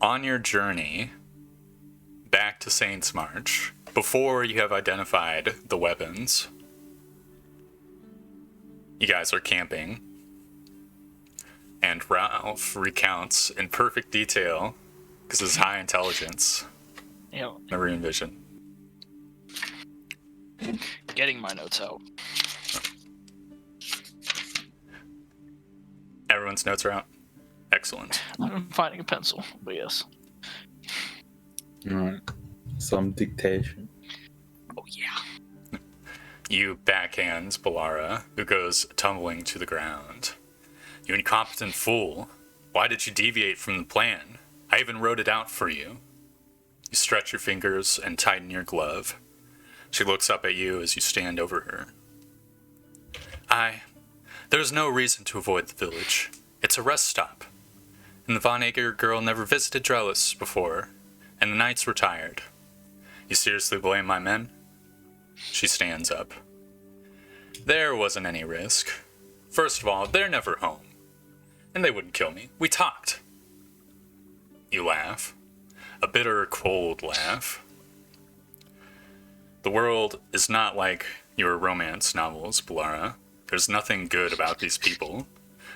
on your journey back to Saints March, before you have identified the weapons, you guys are camping, and Ralph recounts in perfect detail, because his high intelligence, marine vision. Getting my notes out. Everyone's notes are out. Excellent. I'm finding a pencil, but yes. Alright. Some dictation. Oh, yeah. You backhands Balara, who goes tumbling to the ground. You incompetent fool. Why did you deviate from the plan? I even wrote it out for you. You stretch your fingers and tighten your glove. She looks up at you as you stand over her. There is no reason to avoid the village. It's a rest stop. And the Von Ager girl never visited Drellis before, and the nights were tired. You seriously blame my men? She stands up. There wasn't any risk. First of all, they're never home. And they wouldn't kill me. We talked. You laugh. A bitter, cold laugh. The world is not like your romance novels, Balara. There's nothing good about these people.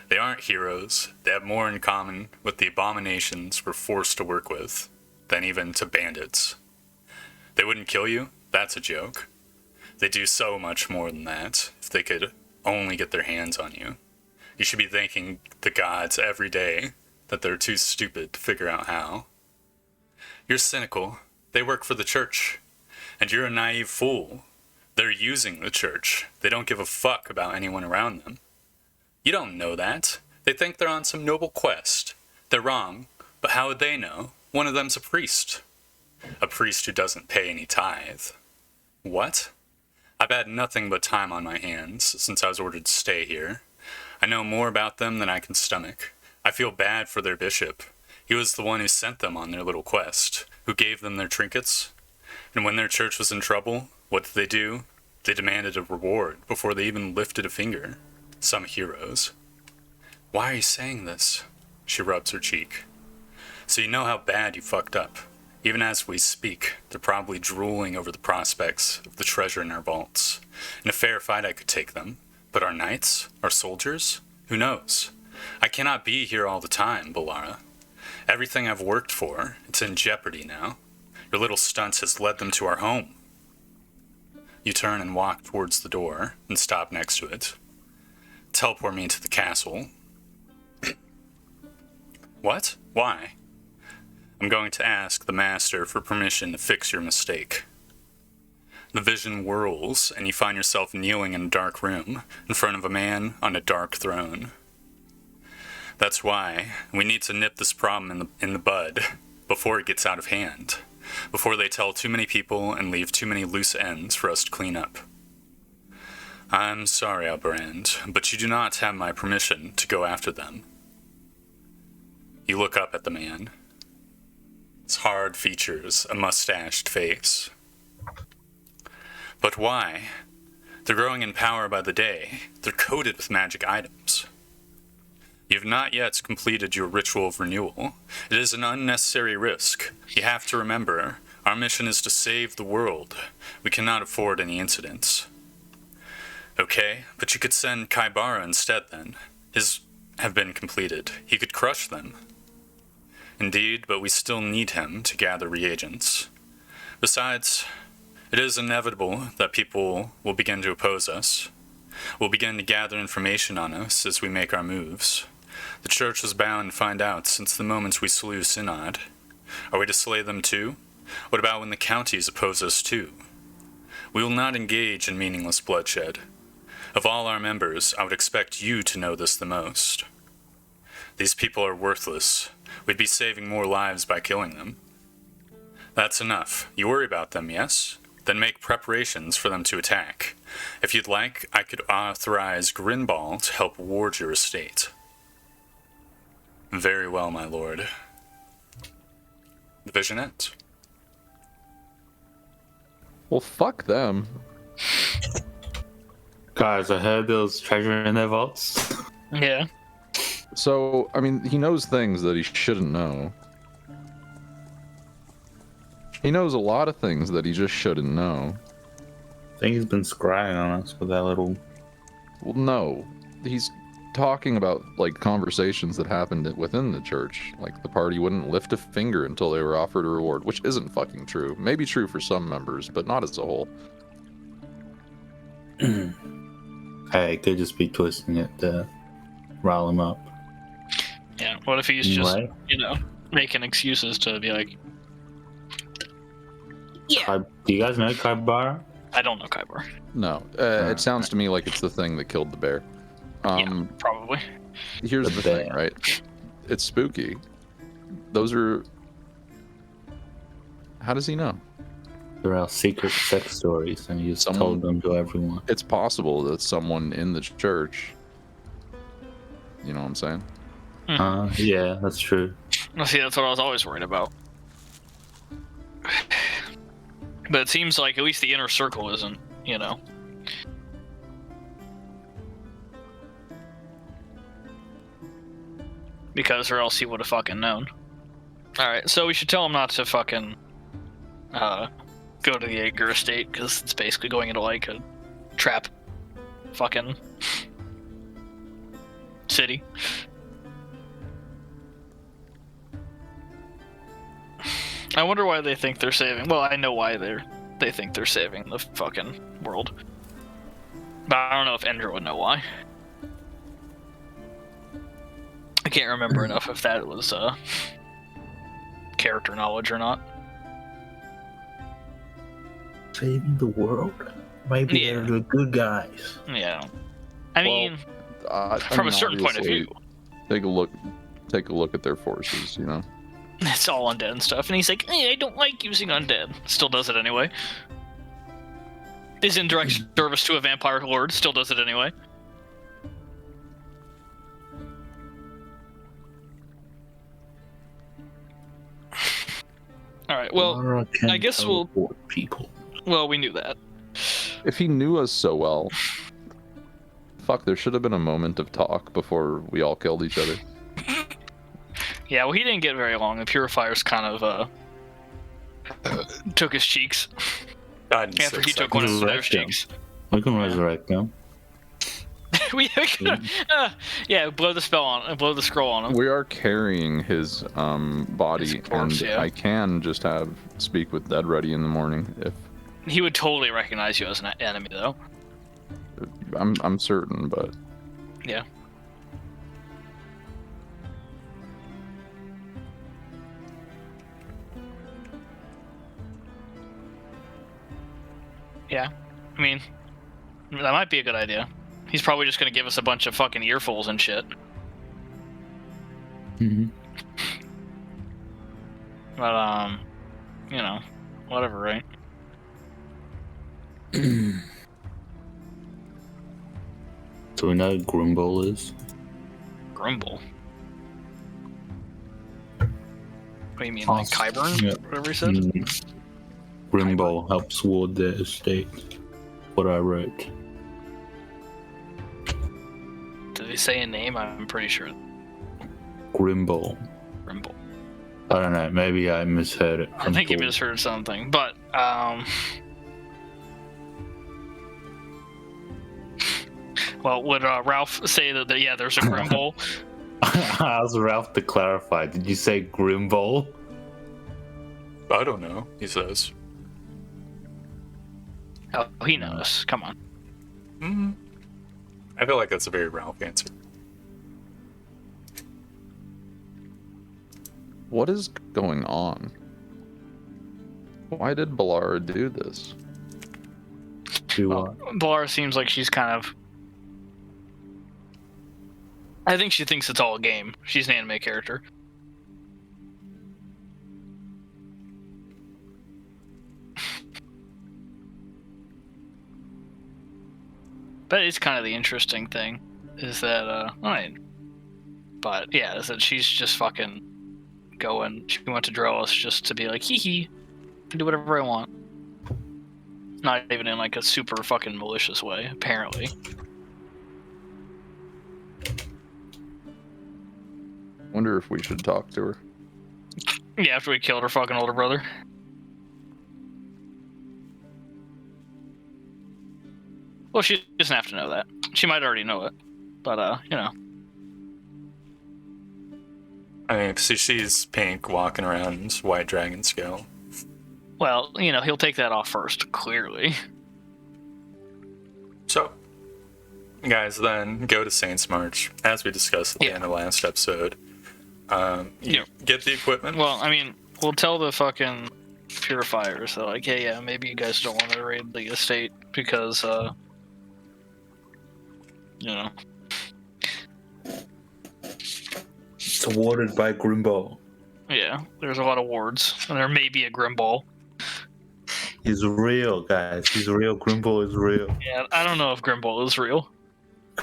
They aren't heroes. They have more in common with the abominations we're forced to work with than even to bandits. They wouldn't kill you? That's a joke. They do so much more than that, if they could only get their hands on you. You should be thanking the gods every day that they're too stupid to figure out how. You're cynical. They work for the church. And you're a naive fool. They're using the church. They don't give a fuck about anyone around them. You don't know that. They think they're on some noble quest. They're wrong, but how would they know? One of them's a priest. A priest who doesn't pay any tithe. What? I've had nothing but time on my hands since I was ordered to stay here. I know more about them than I can stomach. I feel bad for their bishop. He was the one who sent them on their little quest, who gave them their trinkets. And when their church was in trouble, what did they do? They demanded a reward before they even lifted a finger. Some heroes. Why are you saying this? She rubs her cheek. So you know how bad you fucked up. Even as we speak, they're probably drooling over the prospects of the treasure in our vaults. In a fair fight I could take them. But our knights? Our soldiers? Who knows? I cannot be here all the time, Balara. Everything I've worked for, it's in jeopardy now. Your little stunt has led them to our home. You turn and walk towards the door and stop next to it. Teleport me into the castle. What? Why? I'm going to ask the master for permission to fix your mistake. The vision whirls, and you find yourself kneeling in a dark room in front of a man on a dark throne. That's why we need to nip this problem in the bud before it gets out of hand, before they tell too many people and leave too many loose ends for us to clean up. I'm sorry, Albrand, but you do not have my permission to go after them. You look up at the man. His hard features, a mustached face. But why? They're growing in power by the day. They're coated with magic items. You have not yet completed your ritual of renewal. It is an unnecessary risk. You have to remember, our mission is to save the world. We cannot afford any incidents. Okay, but you could send Kaibara instead then. His have been completed. He could crush them. Indeed, but we still need him to gather reagents. Besides, it is inevitable that people will begin to oppose us. Will begin to gather information on us as we make our moves. The church was bound to find out since the moment we slew Synod. Are we to slay them too? What about when the counties oppose us too? We will not engage in meaningless bloodshed. Of all our members, I would expect you to know this the most. These people are worthless. We'd be saving more lives by killing them. That's enough. You worry about them, yes? Then make preparations for them to attack. If you'd like, I could authorize Grinball to help ward your estate. Very well, my lord. The vision ends. Well, fuck them. Guys, I heard there was treasure in their vaults. Yeah. So, I mean, he knows things that he shouldn't know. He knows a lot of things that he just shouldn't know. I think he's been scrying on us with that little. Well, no. He's talking about, like, conversations that happened within the church. Like, the party wouldn't lift a finger until they were offered a reward, which isn't fucking true. Maybe true for some members, but not as a whole. Hey, it could just be twisting it to rile him up. Yeah. What if he's just, Right? making excuses to be like, yeah. Do you guys know Kaibara? I don't know Kyber. No. It sounds to me like it's the thing that killed the bear. Yeah, probably. Here's The the thing, bear. right? It's spooky. Those are... How does he know? They're all secret sex stories, and you just Someone- told them to everyone. It's possible that someone in the church... You know what I'm saying? Yeah, that's true. Well, see, that's what I was always worried about. But it seems like at least the inner circle isn't, Because or else he would have fucking known. Alright, so we should tell him not to fucking go to the Ager estate, because it's basically going into like a trap fucking city. I wonder why they think they're saving. Well, I know why they think they're saving the fucking world. But I don't know if Endra would know why. I can't remember enough if that was character knowledge or not. Saving the world? Maybe Yeah. they're the good guys. Yeah. I mean, I from mean, a certain point of obviously, view, take a look at their forces, it's all undead and stuff. And he's like, hey, I don't like using undead. Still does it anyway. Is in direct service to a vampire lord. Still does it anyway. Alright, well, Lara can I guess we'll- teleport people. we knew that. If he knew us so well, fuck, there should have been a moment of talk before we all killed each other. Yeah, well, he didn't get very long. The purifiers kind of took his cheeks Died in after 6 he took one of seconds. their Resurrect him. cheeks. We can resurrect them. Blow the spell on, blow the scroll on him. We are carrying his body, His corpse, and yeah. I can just have speak with Dead ready in the morning if He would totally recognize you as an enemy, though. I'm certain, but Yeah. Yeah, I mean, that might be a good idea. He's probably just gonna give us a bunch of fucking earfuls and shit. Mm-hmm. But, whatever, right? Do we know who Grimble is? Grumble. What do you mean, like Kyburn? Yeah. Whatever he said? Grimble helps ward their estate. What I wrote. Did he say a name? I'm pretty sure. Grimble. Grumble. I don't know. Maybe I misheard it. I think you Tor. misheard something, but, well, would Ralph say that, yeah, there's a Grimble? I asked Ralph to clarify. Did you say Grimble? I don't know, he says. Oh, he knows. Come on. Mm, I feel like that's a very Ralph answer. what is going on? Why did Balara do this? Do Well, what? Balara seems like she's kind of... I think she thinks it's all a game. She's an anime character. But it's kind of the interesting thing, is that, but yeah, is that she's just fucking going, she went to Drowas just to be like, hee hee, I can do whatever I want. Not even in like a super fucking malicious way, apparently. Wonder if we should talk to her. Yeah, after we killed her fucking older brother. Well, she doesn't have to know that. She might already know it, but you know. I mean, if she sees Pink walking around White Dragon Scale. Well, you know, he'll take that off first, clearly. So, guys, then go to Saints March, as we discussed at the end of last episode. You get the equipment. Well, I mean, we'll tell the fucking purifiers that, like, hey, yeah, maybe you guys don't want to raid the estate because, you know. It's awarded by Grimball. Yeah, there's a lot of wards, and there may be a Grimball. He's real, guys. He's real. Grimball is real. Yeah, I don't know if Grimball is real.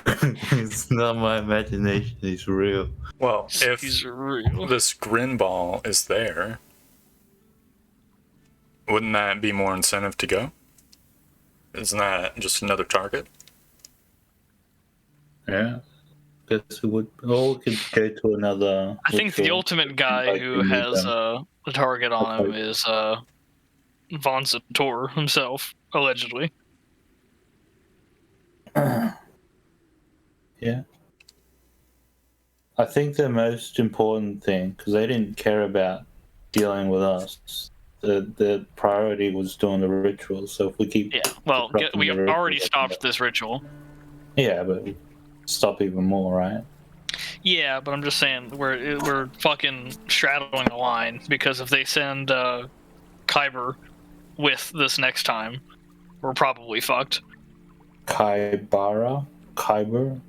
It's not my imagination. He's real. Well, if He's real. this Grinball is there, wouldn't that be more incentive to go? Isn't that just another target? Yeah. Guess we would. Or we could go to another. I think the ultimate guy who has the target on him is Von Zator himself, allegedly. Yeah. I think the most important thing, because they didn't care about dealing with us, the priority was doing the ritual. So if we keep. Yeah, well, we already stopped this ritual. Yeah, but stop even more, right? Yeah, but I'm just saying we're fucking straddling the line because if they send Kyber with this next time, we're probably fucked. Kyber? Kyber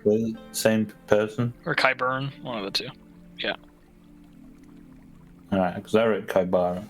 The same person? or Kyburn, one of the two. Yeah. Alright, because I read Kybara.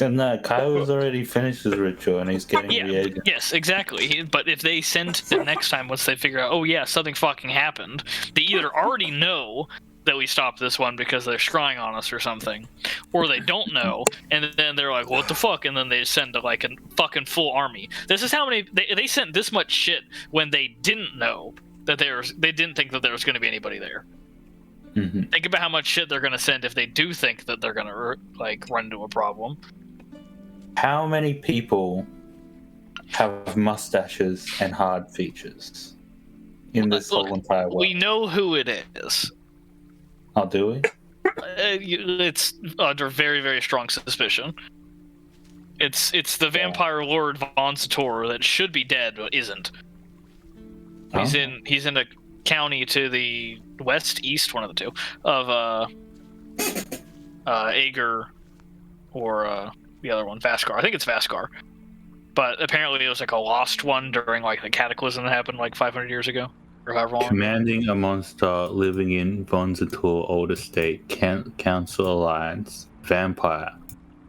No, Kyber's already finished his ritual and he's getting reagents. Yes, exactly. But if they send the next time, once they figure out, oh yeah, something fucking happened, they either already know that we stopped this one because they're scrying on us or something, or they don't know, and then they're like, what the fuck, and then they send like a fucking full army. This is how many they sent this much shit when they didn't know that they didn't think that there was going to be anybody there. Mm-hmm. Think about how much shit they're going to send if they do think that they're going to like run into a problem. How many people have mustaches and hard features in this whole entire world? We know who it is. Oh, do we? It's under very, very strong suspicion. It's the vampire lord Von Zator that should be dead but isn't. He's in a county to the west, east, one of the two, of Ager or the other one, Vaskar. I think it's Vaskar. But apparently it was like a lost one during like the cataclysm that happened like 500 years ago. Or however long. Commanding a monster living in Von Zator Old Estate, Council Alliance, vampire.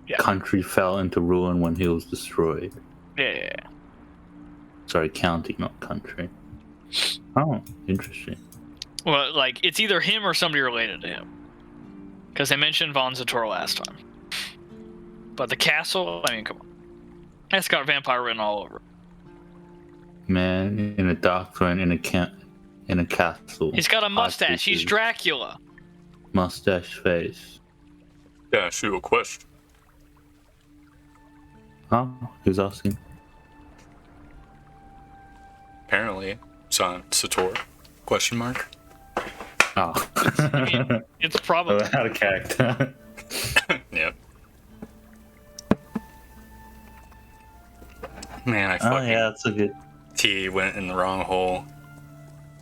Yeah. Country fell into ruin when he was destroyed. Yeah. Sorry, county, not country. Oh, interesting. Well, like, it's either him or somebody related to him. Because they mentioned Von Zator last time. But the castle, I mean, come on. That's got vampire written all over it. Man in a dark throne in a castle. He's got a mustache. He's Dracula. Mustache face. Yeah, shoot a question. Huh? Who's asking? Apparently, it's on Sator? Question mark. Oh. I mean, it's probably... Out of character. Yep. Man, I Oh fucking yeah, that's a good. T went in the wrong hole.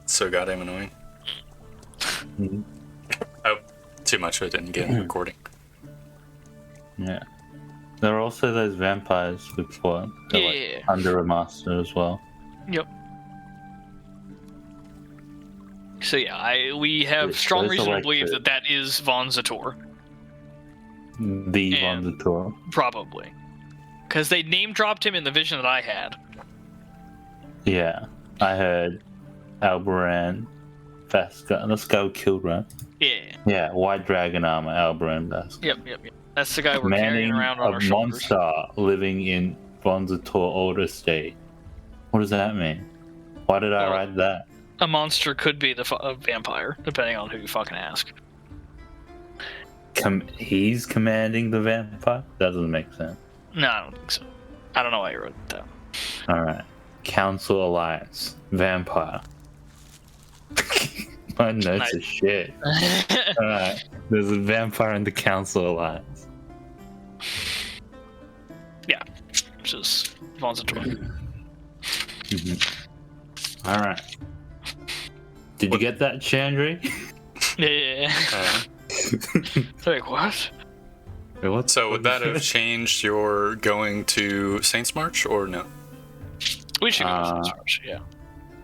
It's so goddamn annoying. Mhm. Oh, too much I didn't get in the recording. Yeah. There are also those vampires before. Yeah. Under a master as well. Yep. So yeah, we have Those strong are reason to like believe the- that that is Von Zator. The And- Von Zator. Probably. Because they name dropped him in the vision that I had. Yeah. I heard Albaran Vaskar. Let's go Kildra. Yeah. Yeah, white dragon armor, Albaran Vaskar. Yep. That's the guy we're carrying Manning around on a our shoulders. monster living in Von Zator Old Estate. What does that mean? Why did I Well, write that? A monster could be a vampire, depending on who you fucking ask. He's commanding the vampire? That doesn't make sense. No, I don't think so. I don't know why you wrote that. Alright. Council Alliance. Vampire. My notes are shit. Alright. There's a vampire in the Council Alliance. Yeah, just Vonzator. Alright. Did you get that, Chandri? Yeah. Like, what? Wait, what? So would that What have changed your going to Saints March or no? We should go to Saints March, yeah.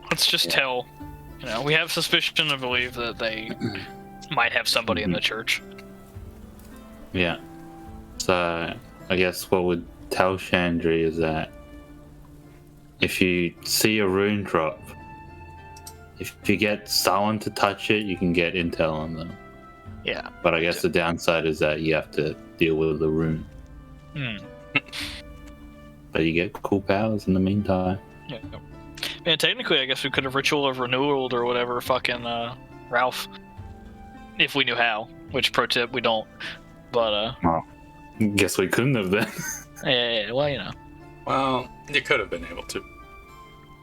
Let's just tell. You know, we have suspicion to believe that they might have somebody in the church. Yeah. So, I guess what would tell Chandri is that if you see a rune drop, if you get someone to touch it, you can get intel on them. Yeah. But I guess the downside is that you have to deal with the rune. But you get cool powers in the meantime. Yeah. Man, technically, I guess we could have Ritual of Renewal or whatever fucking Ralph. If we knew how. Which, pro tip, we don't. But, Guess we couldn't have then. yeah, well, you know. Well, you could have been able to.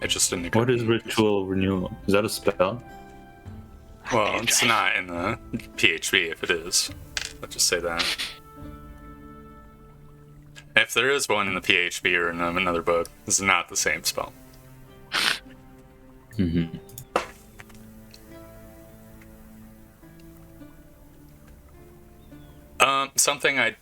It just didn't occur. What is Ritual Renewal? Is that a spell? Well, it's not in the PHB if it is. Let's just say that. If there is one in the PHB or in another book, it's not the same spell. Mm-hmm. Something I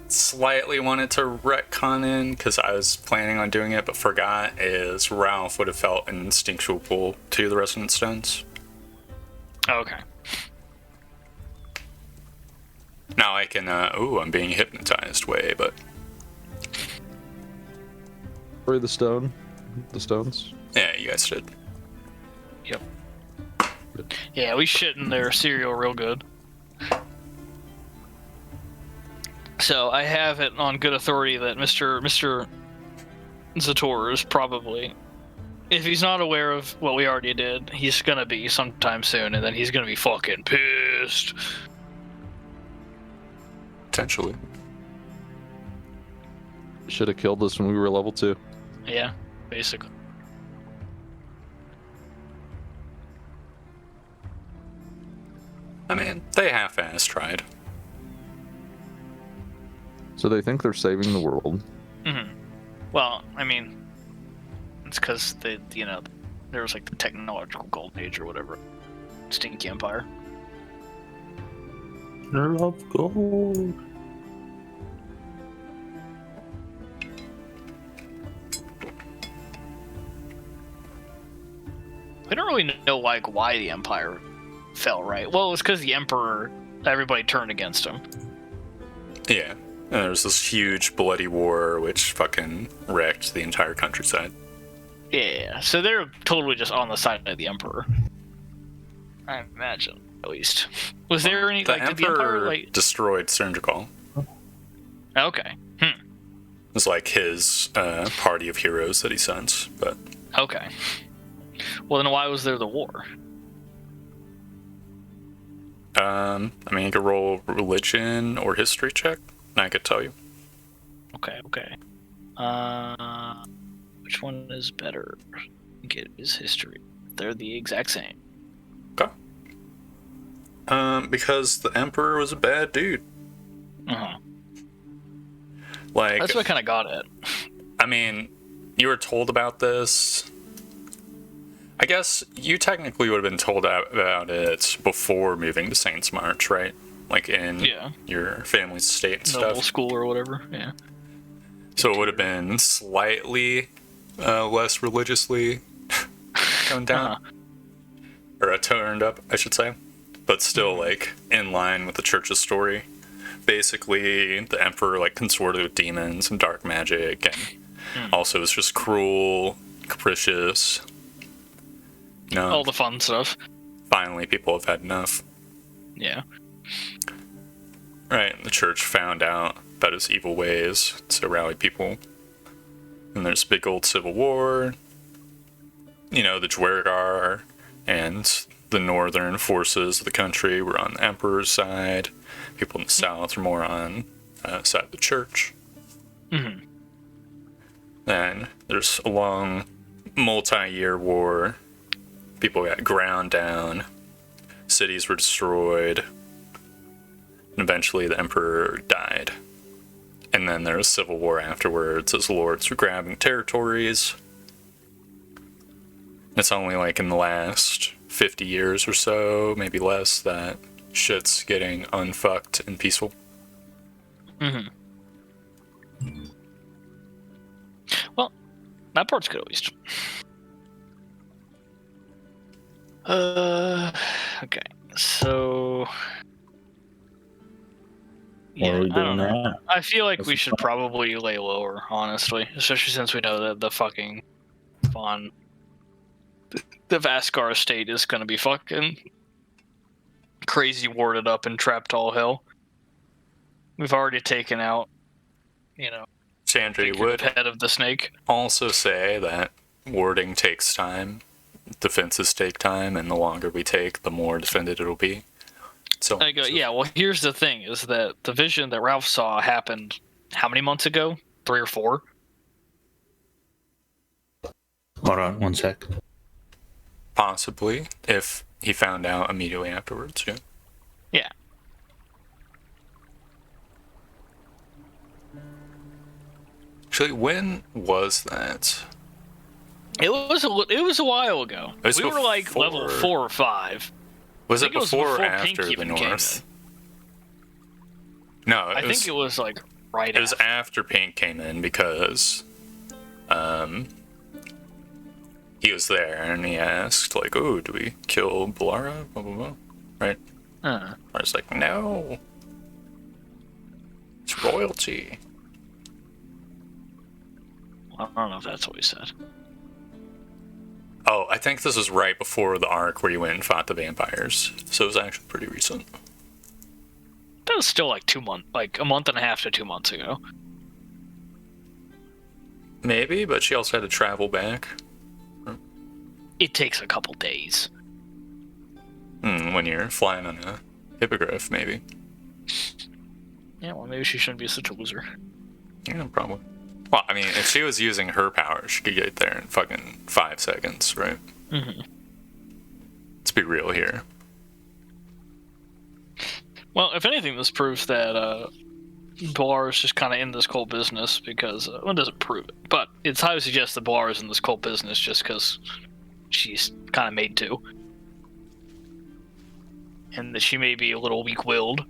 slightly wanted to retcon in, because I was planning on doing it but forgot, is Ralph would have felt an instinctual pull to the Resonant Stones. Okay. Now I can, I'm being hypnotized way, but... Or the stone? The stones? Yeah, you guys did. Yep. Yeah, we shit in their cereal real good. So I have it on good authority that Mr. Zator is probably, if he's not aware of what we already did, he's gonna be sometime soon, and then he's gonna be fucking pissed. Potentially. Should have killed us when we were level 2. Yeah, basically. I mean, they half-ass tried. So they think they're saving the world. Mm-hmm. Well, I mean, it's because they, there was like the technological golden age or whatever. Stinky Empire. Love gold. We don't really know like why the Empire fell, right? Well, it was because the Emperor, everybody turned against him. Yeah. And there was this huge bloody war which fucking wrecked the entire countryside. Yeah, so they're totally just on the side of the Emperor. I imagine, at least. Was there any, The like, did the Emperor Empire, like... destroyed Sturndrakal. Okay. It was like his party of heroes that he sent, but... Okay. Well, then why was there the war? I mean, you could roll religion or history check, and I could tell you. Okay. Which one is better? I think it is history. They're the exact same. Okay. Because the Emperor was a bad dude. Uh-huh. Like, That's what I kind of got at. I mean, you were told about this. I guess you technically would have been told about it before moving to Saints March, right? Like in your family's estate and Noble stuff. school or whatever, yeah. So it would have been slightly less religiously toned down. Or turned up, I should say. But still, like, in line with the church's story. Basically, the Emperor, like, consorted with demons and dark magic, and also was just cruel, capricious. No. All the fun stuff. Finally, people have had enough. Yeah. Right, and the church found out about his evil ways, so rallied people. And there's a big old civil war. You know, the Dwergar and the northern forces of the country were on the emperor's side. People in the south were more on side of the church. Mm-hmm. Then there's a long multi-year war. People got ground down. Cities were destroyed. And eventually the emperor died. And then there was civil war afterwards as lords were grabbing territories. It's only like in the last 50 years or so, maybe less, that shit's getting unfucked and peaceful. Mm-hmm. Well, that part's good at least. Okay. So What are we I don't doing know. now? I feel like What's we the should plan? probably lay lower, honestly, especially since we know that the fucking the Vaskar estate is gonna be fucking crazy warded up and trapped all hell. We've already taken out, Chandri figurehead would head of the snake. also say that warding takes time, defenses take time, and the longer we take, the more defended it'll be. So I go, yeah, well, here's the thing, is that the vision that Ralph saw happened how many months ago? 3 or 4? Hold on, one sec. possibly, if he found out immediately afterwards, yeah. Yeah. Actually, when was that? It was a while ago. It was We were like before- level 4 or 5. Was I it think it was before or before Pink after the even came North? No, I think it was like right it was after. after Pink came in because he was there and he asked, like, oh, do we kill Blara? Blah, blah, blah. Right? I was like, no. It's royalty. I don't know if that's what he said. Oh, I think this was right before the arc where you went and fought the vampires. So it was actually pretty recent. That was still like 2 months, like a month and a half to 2 months ago. Maybe, but she also had to travel back. It takes a couple days. When you're flying on a hippogriff, maybe. Yeah, well, maybe she shouldn't be such a loser. Yeah, probably. Well, I mean, if she was using her power, she could get there in fucking 5 seconds, right? Mm-hmm. Let's be real here. Well, if anything, this proves that Balar is just kind of in this cold business because, well, it doesn't prove it, but it's highly suggest that Balar is in this cold business just because she's kind of made to. And that she may be a little weak-willed.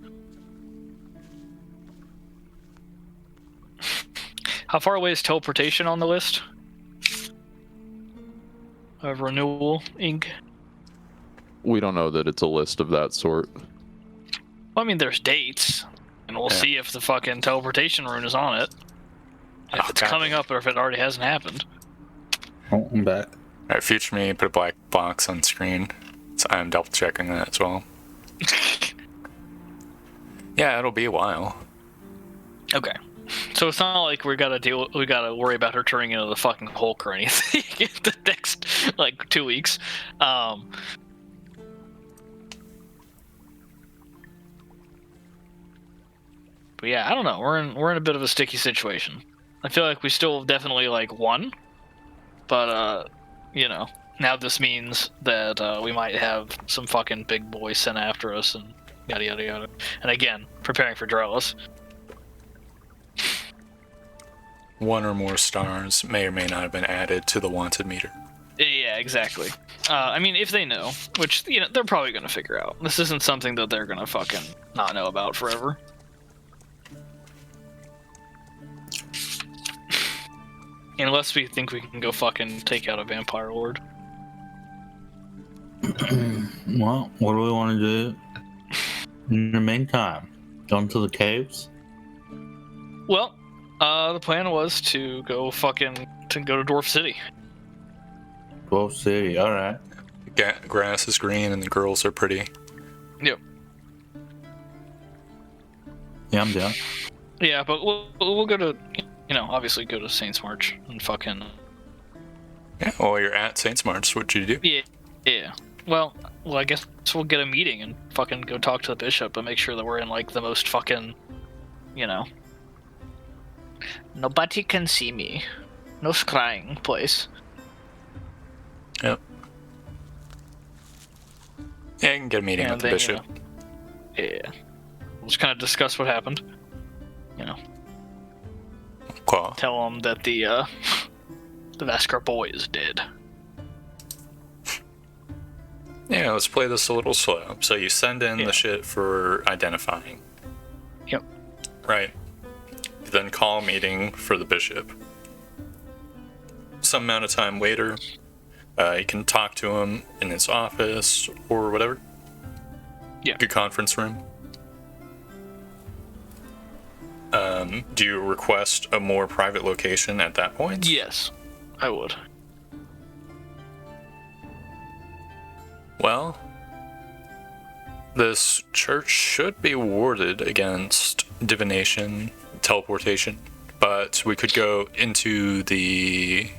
How far away is teleportation on the list? Of renewal ink? We don't know that it's a list of that sort. Well, I mean, there's dates, and we'll Yeah. see if the fucking teleportation rune is on it. If Oh, it's God. coming up or if it already hasn't happened. Oh, I'm back. Alright, future me, put a black box on screen. So I'm double checking that as well. Yeah, it'll be a while. Okay. So it's not like we gotta worry about her turning into the fucking Hulk or anything in the next, like, 2 weeks. But yeah, I don't know. We're in a bit of a sticky situation. I feel like we still definitely like won, but now this means that we might have some fucking big boy sent after us and yada yada yada. And again, preparing for Drelis. One or more stars may or may not have been added to the wanted meter. Yeah, exactly. I mean, if they know, which they're probably gonna figure out. This isn't something that they're gonna fucking not know about forever. Unless we think we can go fucking take out a vampire lord. Well, what do we want to do? In the meantime, go into the caves. Well, the plan was to go to Dwarf City. 12 City, alright. Grass is green and the girls are pretty. Yep. Yeah, I'm down. Yeah, but we'll go to, obviously go to Saints March and fucking. Yeah, well, you're at Saints March. What'd you do? Yeah. Well, Well, I guess we'll get a meeting and fucking go talk to the bishop, but make sure that we're in like the most fucking, nobody can see me, no scrying place. Yep. Yeah, I can get a meeting with the bishop. Yeah. We'll just kind of discuss what happened. Cool. Tell them that the Vaskar boy is dead. Yeah, let's play this a little slow. So you send in the shit for identifying. Yep. Right. You then call a meeting for the bishop. Some amount of time later, you can talk to him in his office or whatever. Yeah. Good conference room. Do you request a more private location at that point? Yes, I would. Well, this church should be warded against divination, teleportation, but we could go into the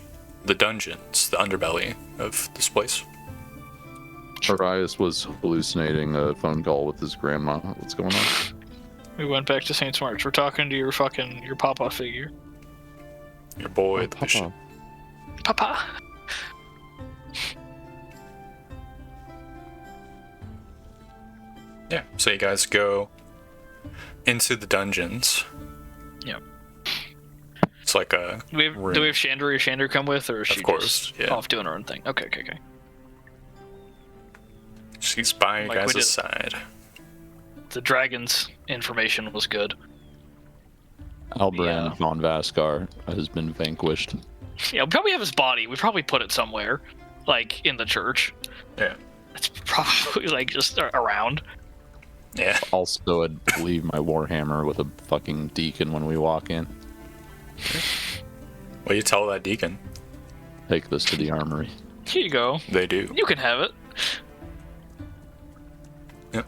dungeons, the underbelly of this place. Arias was hallucinating a phone call with his grandma. What's going on? We went back to Saint's March. We're talking to your papa figure. Your boy, the bishop. Papa. Yeah, so you guys go into the dungeons. Yep. It's like a Do we have Chandra or Chandra come with, or is she Of course, just yeah. off doing her own thing? Okay. She's by your Like we guys' did. side. The dragon's information was good. Albrand Yeah. von Vaskar has been vanquished. Yeah, we probably have his body. We probably put it somewhere, like in the church. Yeah. It's probably like just around. Yeah. Also, I'd leave my warhammer with a fucking deacon when we walk in. Well, you tell that deacon. Take this to the armory. Here you go. They do. You can have it. Yep.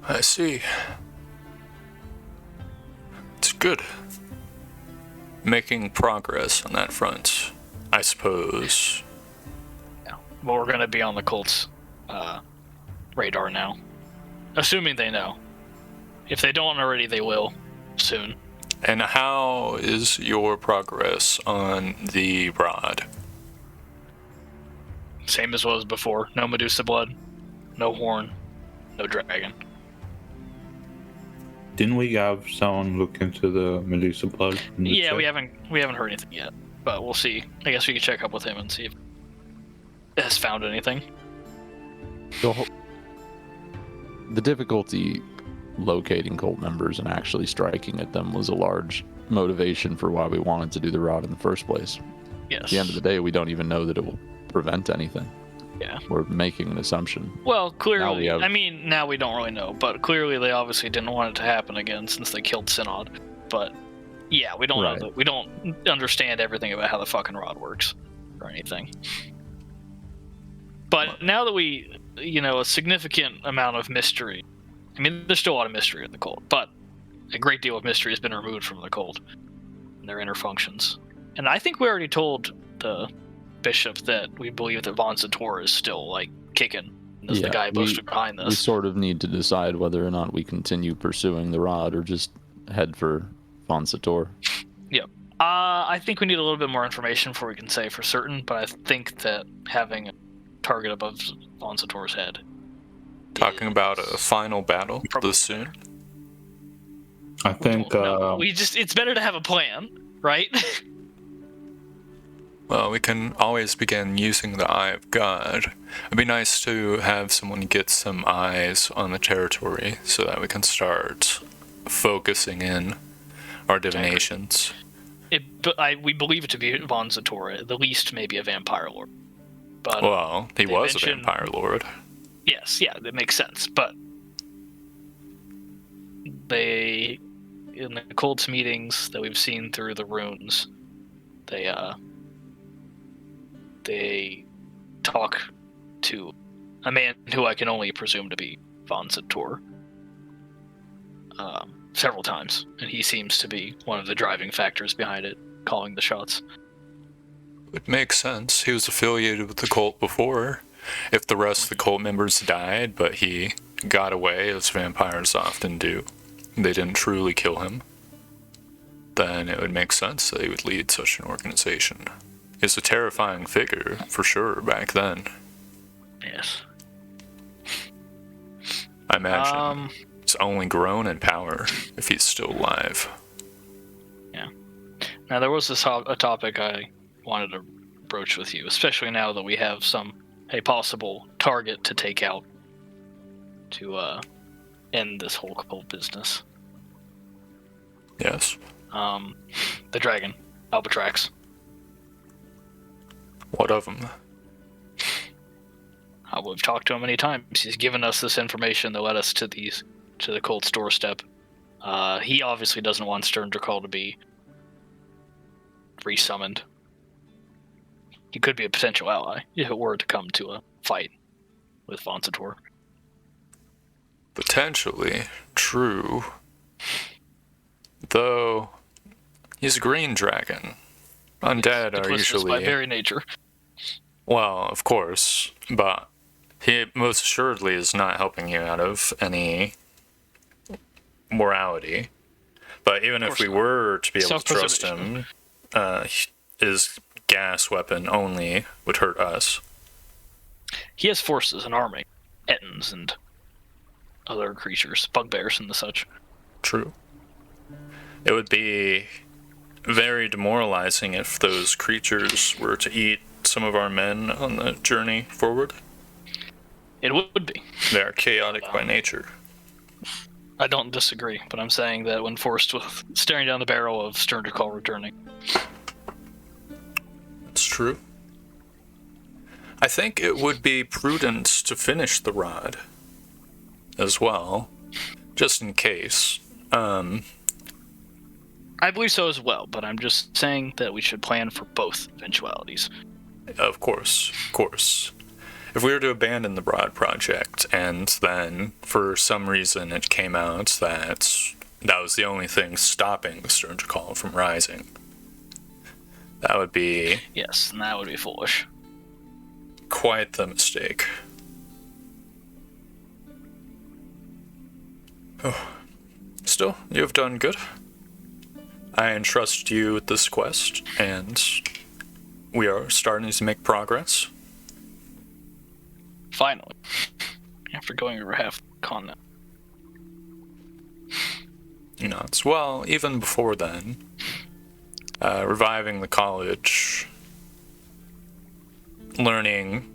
I see. It's good. Making progress on that front, I suppose. Yeah. Well, we're gonna be on the cult's radar now, assuming they know. If they don't already, they will soon. And how is your progress on the rod? Same as was before. No Medusa blood, no horn, no dragon. Didn't we have someone look into the Medusa blood? in the Yeah, check? we haven't heard anything yet, but we'll see. I guess we can check up with him and see if it has found anything. The difficulty locating cult members and actually striking at them was a large motivation for why we wanted to do the rod in the first place. Yes. At the end of the day, we don't even know that it will prevent anything. Yeah. We're making an assumption. Well, clearly, Now we have- I mean, now we don't really know, but clearly they obviously didn't want it to happen again since they killed Synod. But yeah, we don't Right. know that. We don't understand everything about how the fucking rod works or anything. But now that we, a significant amount of mystery. I mean, there's still a lot of mystery in the cult, but a great deal of mystery has been removed from the cult and their inner functions. And I think we already told the bishop that we believe that Von Sator is still like kicking. Is the Yeah, guy posted behind We this? sort of need to decide whether or not we continue pursuing the rod or just head for Von Sator. I think we need a little bit more information before we can say for certain. But I think that having a target above Von Sator's head. Talking about a final battle Probably. this soon? I think No, it's better to have a plan, right? Well, we can always begin using the Eye of God. It'd be nice to have someone get some eyes on the territory so that we can start focusing in our divinations. We believe it to be Von Sator, at the least maybe a vampire lord. But Well, he they was a mentioned- vampire lord. yes, yeah, that makes sense. But they, in the cult's meetings that we've seen through the runes, they talk to a man who I can only presume to be Von Sator several times, and he seems to be one of the driving factors behind it, calling the shots. It makes sense. He was affiliated with the cult before. If the rest of the cult members died, but he got away, as vampires often do, they didn't truly kill him, then it would make sense that he would lead such an organization. He's a terrifying figure, for sure, back then. Yes. I imagine he's only grown in power if he's still alive. Yeah. Now, there was a topic I wanted to broach with you, especially now that we have a possible target to take out to end this whole cult business. Yes. The dragon, Albatrax. What of him? We've talked to him many times. He's given us this information that led us to the cult's doorstep. He obviously doesn't want Sturndrakal to be resummoned. He could be a potential ally if it were to come to a fight with Von Sator. Potentially true. Though he's a green dragon. Undead are usually by very nature. Well, of course, but he most assuredly is not helping you out of any morality. But even if we were to be able to trust him, his gas weapon only would hurt us. He has forces, an army, Ettins and other creatures, bugbears and the such. True. It would be very demoralizing if those creatures were to eat some of our men on the journey forward. It would be. They are chaotic by nature. I don't disagree, but I'm saying that when forced with staring down the barrel of Sturndrakal returning. It's true. I think it would be prudent to finish the rod as well, just in case. I believe so as well, but I'm just saying that we should plan for both eventualities. Of course, of course. If we were to abandon the Broad Project, and then, for some reason, it came out that that was the only thing stopping the Sturndrakal from rising, that would be... Yes, and that would be foolish. Quite the mistake. Oh. Still, you have done good. I entrust you with this quest, and we are starting to make progress. Finally. After going over half the continent. Nuts. Well, even before then, reviving the college, learning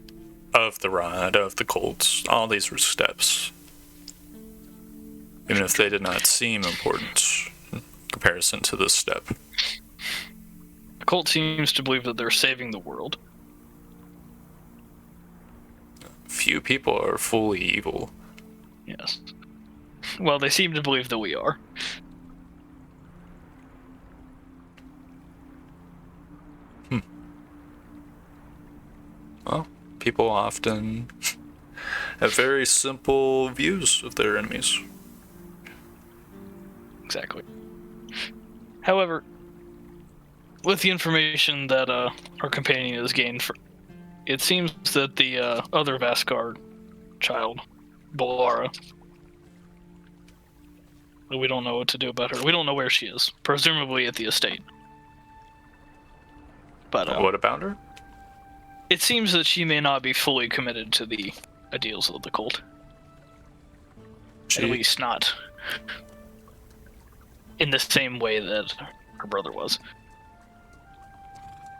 of the rod, of the cults, all these were steps. Even if they did not seem important in comparison to this step. The cult seems to believe that they're saving the world. Few people are fully evil. Yes. Well, they seem to believe that we are. Well, people often have very simple views of their enemies. Exactly. However, with the information that our companion has gained, it seems that the other Vaskar child, Bolara, we don't know what to do about her. We don't know where she is. Presumably at the estate. But What about her? It seems that she may not be fully committed to the ideals of the cult. At least not in the same way that her brother was.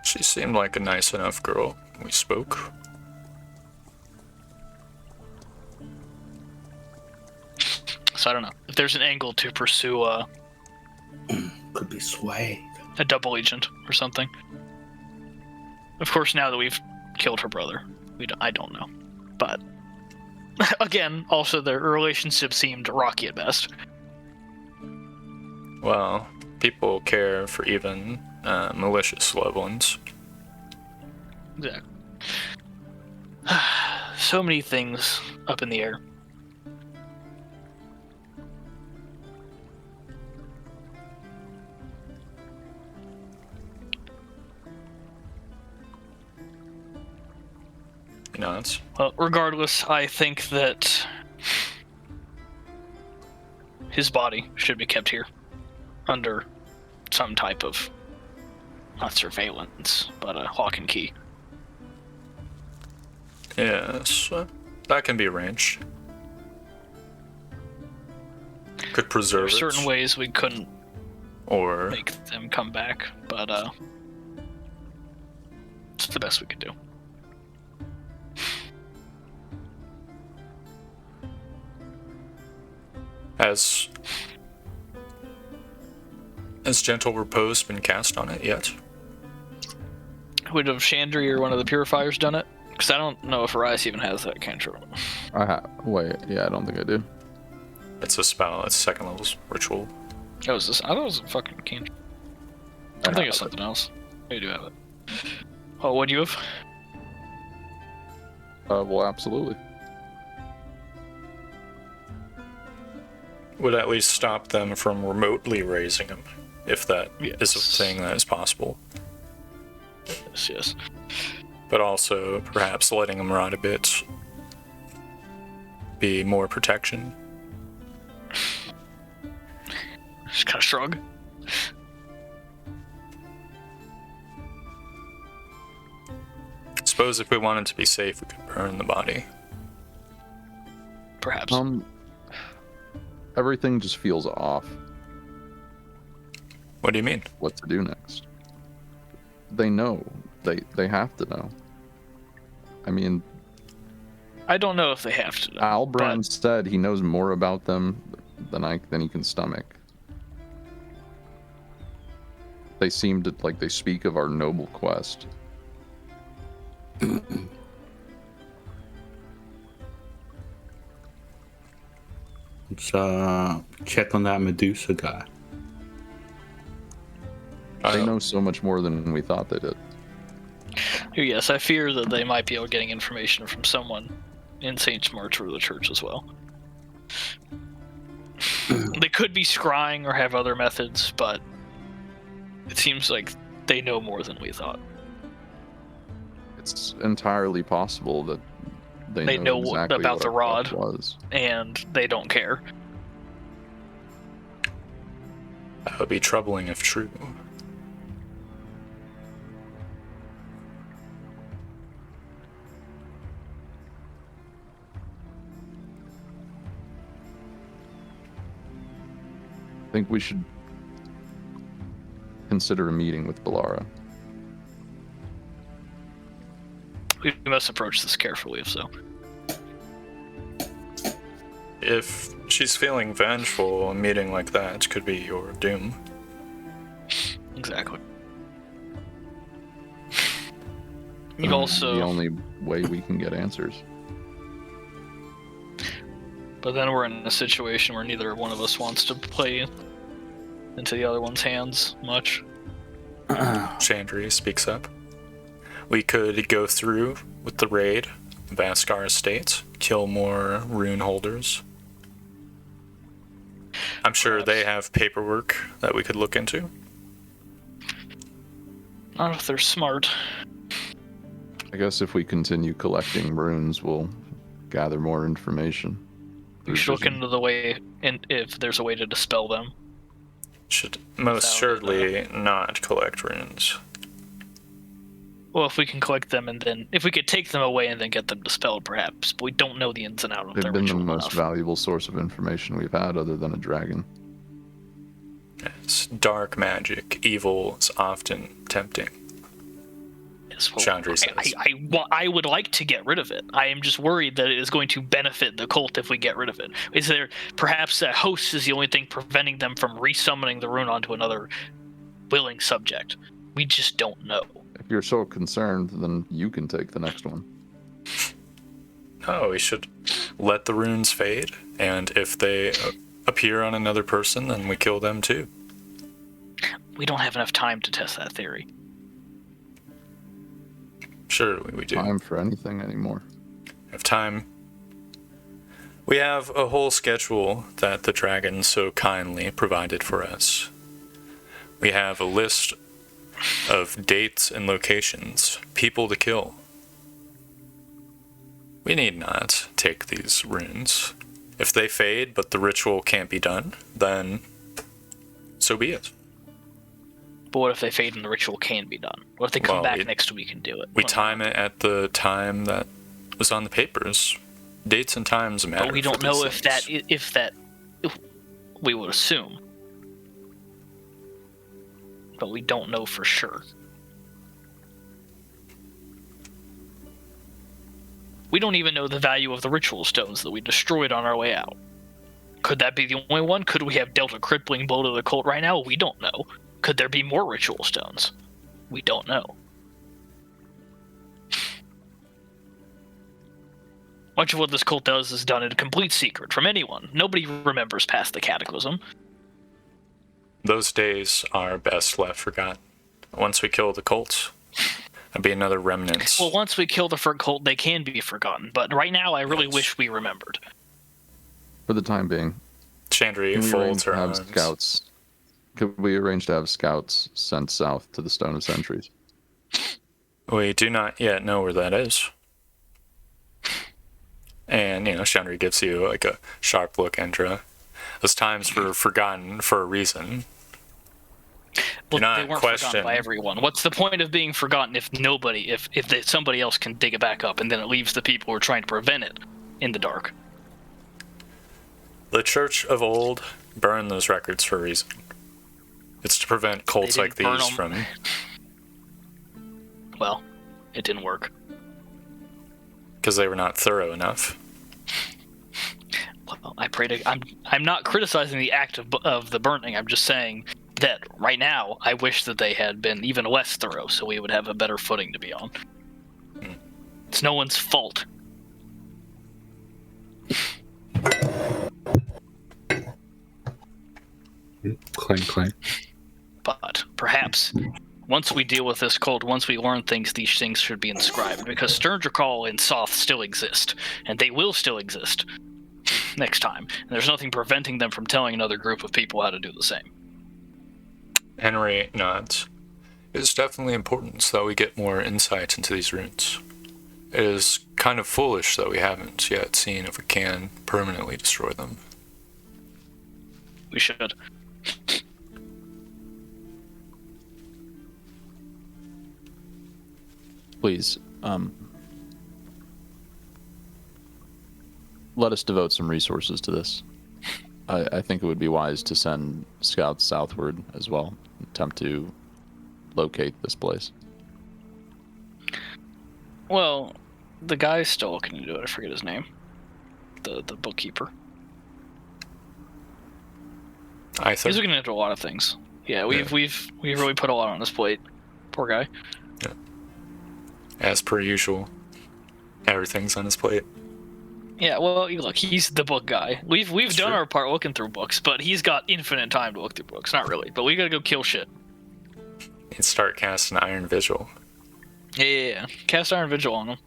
She seemed like a nice enough girl. We spoke. So I don't know. If there's an angle to pursue Could be swayed. a double agent or something. Of course, now that we've killed her brother, I don't know. But again, also their relationship seemed rocky at best. Well, people care for even malicious loved ones. Exactly. So many things up in the air. He nods. Well, regardless, I think that his body should be kept here under some type of, not surveillance, but a lock and key. Yes, that can be arranged. Could preserve There's certain it, ways we couldn't or make them come back, but it's the best we could do. has gentle repose been cast on it yet? Would have Chandri or one of the purifiers done it? Because I don't know if Arise even has that cantrip. Wait, yeah, I don't think I do. It's a spell. It's second level ritual. That was this. I thought it was a fucking cantrip. I think it's something else. You do have it. Oh, what do you have? Well, absolutely. Would at least stop them from remotely raising him, if that is a thing that is possible. Yes. But also, perhaps letting him rot a bit be more protection. Just kind of shrug. Suppose if we wanted to be safe, we could burn the body. Perhaps. Everything just feels off. What do you mean? What to do next? They know. They have to know. I mean, I don't know if they have to know. Albrand said he knows more about them than he can stomach. They seem to like they speak of our noble quest. Let's check on that Medusa guy. They know so much more than we thought they did. Yes, I fear that they might be able getting information from someone in St. March or the church as well. They could be scrying or have other methods, but it seems like they know more than we thought. It's entirely possible that They know exactly about what the our rod. quest was. And they don't care. That would be troubling if true. I think we should consider a meeting with Balara. We must approach this carefully, if so. If she's feeling vengeful, a meeting like that could be your doom. Exactly. You've The also... only way we can get answers. But then we're in a situation where neither one of us wants to play into the other one's hands much. Chandri speaks up. We could go through with the raid of Askar Estates, kill more rune holders. I'm sure they have paperwork that we could look into. Not if they're smart. I guess if we continue collecting runes, we'll gather more information. We should look into the way, and if there's a way to dispel them. Should most assuredly not collect runes. Well, if we can collect them and then, if we could take them away and then get them dispelled, perhaps. But we don't know the ins and outs of They've their been the ritual most enough. valuable source of information we've had other than a dragon. Yes, dark magic, evil is often tempting. Yes, well, Chandri says. I would like to get rid of it. I am just worried that it is going to benefit the cult if we get rid of it. Is there perhaps a host is the only thing preventing them from resummoning the rune onto another willing subject? We just don't know. If you're so concerned, then you can take the next one. No, we should let the runes fade, and if they appear on another person, then we kill them too. We don't have enough time to test that theory. Surely we do. Time for anything anymore. Have time. We have a whole schedule that the dragon so kindly provided for us. We have a list of dates and locations, people to kill. We need not take these runes. If they fade, but the ritual can't be done, then so be it. But what if they fade and the ritual can be done? What if they come back next week and do it? We time it at the time that was on the papers. Dates and times matter. But we don't know if that we would assume. But we don't know for sure. We don't even know the value of the ritual stones that we destroyed on our way out. Could that be the only one? Could we have dealt a crippling blow to the cult right now? We don't know. Could there be more ritual stones? We don't know. Much of what this cult does is done in complete secret from anyone. Nobody remembers past the cataclysm. Those days are best left forgotten. Once we kill the cult, there'll be another remnant. Well, once we kill the cult, they can be forgotten. But right now, I really wish we remembered. For the time being, Chandra folds her arms. Scouts. Could we arrange to have scouts sent south to the Stone of Centuries? We do not yet know where that is. And, Chandra gives you like a sharp look, Endra. Those times were forgotten for a reason. Well, they weren't forgotten by everyone. What's the point of being forgotten if somebody else can dig it back up, and then it leaves the people who are trying to prevent it in the dark? The Church of old burned those records for a reason. It's to prevent cults like these from... Well, it didn't work. Because they were not thorough enough. Well, I'm not criticizing the act of the burning. I'm just saying that right now, I wish that they had been even less thorough, so we would have a better footing to be on. It's no one's fault. Clank, clank. But perhaps once we deal with this cult, once we learn things, these things should be inscribed, because Sturndrakal and Soth still exist, and they will still exist next time. And there's nothing preventing them from telling another group of people how to do the same. Henry nods. It is definitely important so that we get more insight into these runes. It is kind of foolish that we haven't yet seen if we can permanently destroy them. We should. Please, let us devote some resources to this. I think it would be wise to send scouts southward as well, attempt to locate this place. Well, the guy's still looking to do it. I forget his name. The bookkeeper. He's looking into a lot of things. Yeah, we've really put a lot on his plate. Poor guy. Yeah. As per usual, everything's on his plate. Yeah, well, look, he's the book guy. We've done our part looking through books, but he's got infinite time to look through books. Not really, but we gotta go kill shit. And start casting Iron Vigil. Yeah. Cast Iron Vigil on him.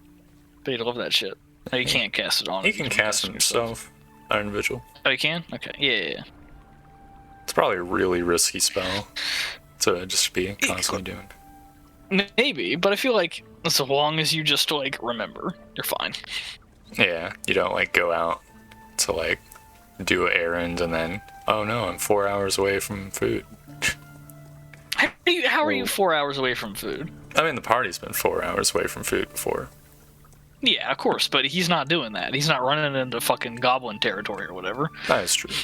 But he'd love that shit. No, you can't cast it on him. He can cast it himself. Iron Vigil. Oh, you can? Okay. Yeah. It's probably a really risky spell to just be constantly doing. Maybe, but I feel like as long as you just, remember, you're fine. Yeah, you don't, go out to, do an errand and then, oh no, I'm 4 hours away from food. How are you 4 hours away from food? I mean, the party's been 4 hours away from food before. Yeah, of course, but he's not doing that. He's not running into fucking goblin territory or whatever. That is true.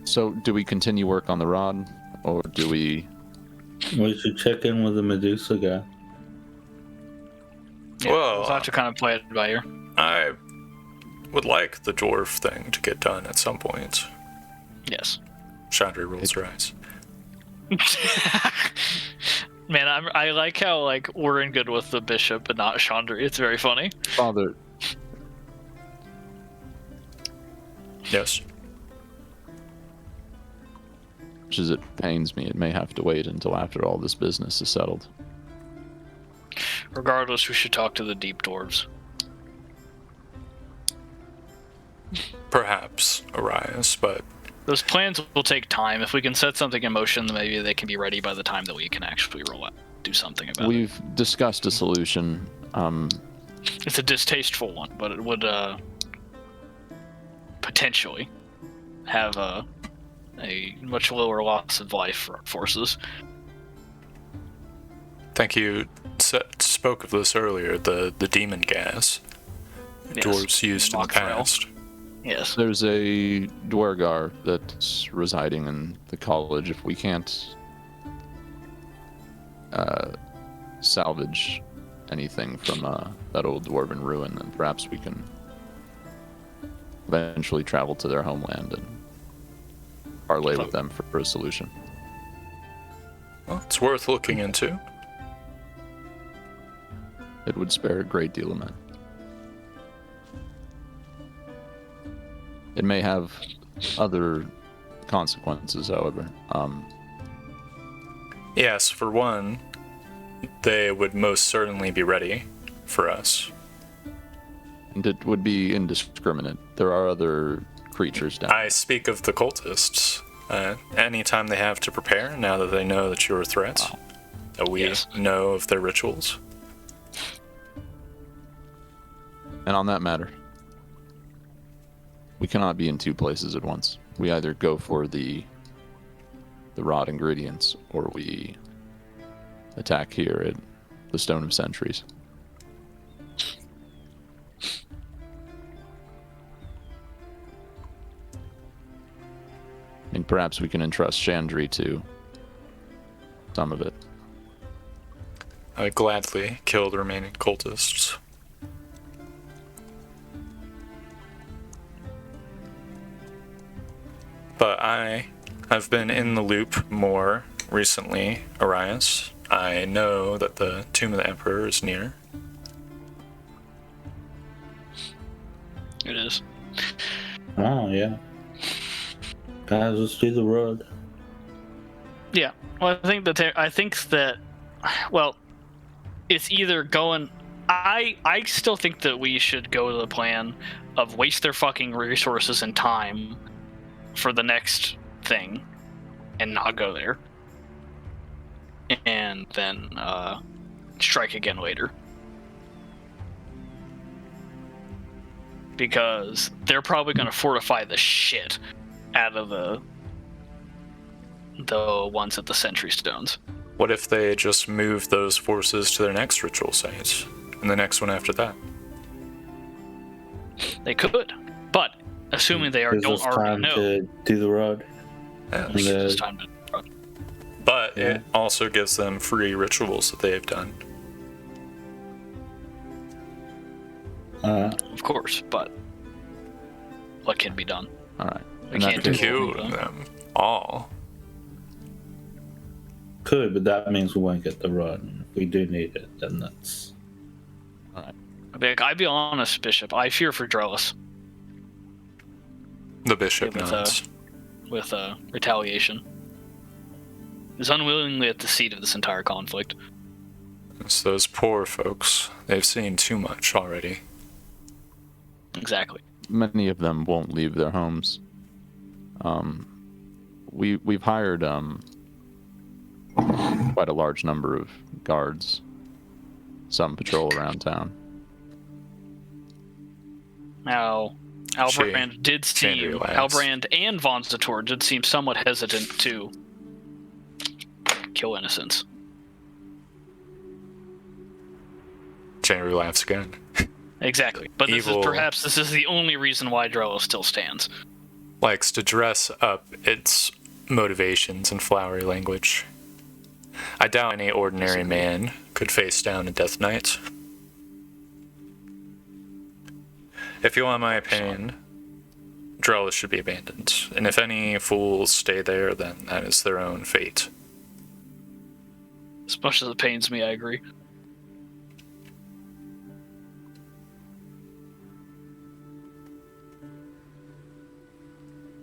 So, do we continue work on the rod, or do we... We should check in with the Medusa guy. Yeah, well, we'll have to kind of play it by ear. I would like the dwarf thing to get done at some point. Yes. Chandra rolls her eyes. Man, I like how we're in good with the bishop but not Chandra. It's very funny. Father... Yes. Much as it pains me, it may have to wait until after all this business is settled. Regardless, we should talk to the deep dwarves. Perhaps, Arias, but... Those plans will take time. If we can set something in motion, then maybe they can be ready by the time that we can actually roll out, do something about it. We've discussed a solution. It's a distasteful one, but it would potentially have a much lower loss of life for our forces. Thank you. Spoke of this earlier. The demon gas Yes. dwarves used in the Mock trail. past. Yes. There's a Dwergar that's residing in the college. If we can't salvage anything from that old dwarven ruin, then perhaps we can eventually travel to their homeland and parlay with them for a solution. Well, it's worth looking into. It would spare a great deal of men. It may have other consequences, however. Yes, for one, they would most certainly be ready for us. And it would be indiscriminate. There are other creatures down. I speak of the cultists. Anytime they have to prepare, now that they know that you're a threat, that we Yes. know of their rituals. And on that matter, we cannot be in two places at once. We either go for the raw ingredients, or we attack here at the Stone of Centuries. And perhaps we can entrust Chandri to some of it. I would gladly kill the remaining cultists. But I have been in the loop more recently, Arias. I know that the Tomb of the Emperor is near. It is. Oh, yeah. Guys, let's do the road. Yeah. Well, I think that well, it's either going. I still think that we should go to the plan of waste their fucking resources and time for the next thing, and not go there, and then strike again later. Because they're probably going to fortify the shit out of the ones at the Sentry Stones. What if they just move those forces to their next ritual site, and the next one after that? They could, but assuming they Gives don't us already time know, to do the road. Yeah. it gives us time to. But Yeah. it also gives them free rituals that they've done. Of course, but what can be done? All right. We In that can't do case, Kill them. them all. Could, but that means we won't get the road. If we do need it, then that's... I'd be honest, Bishop. I fear for Drellis The bishop Yeah, with, nods. with retaliation. Is unwillingly at the seat of this entire conflict. It's those poor folks. They've seen too much already. Exactly. many of them won't leave their homes. We've hired quite a large number of guards. Some patrol around town. Now, Albrand did seem, relax. Albrand and Von Zator did seem somewhat hesitant to kill innocents. January laughs again. Exactly. But this Evil. is perhaps this is the only reason why Drello still stands. Likes to dress up its motivations in flowery language. I doubt any ordinary man could face down a Death Knight. If you want my opinion, Drellis should be abandoned. And if any fools stay there, then that is their own fate. As much as it pains me, I agree.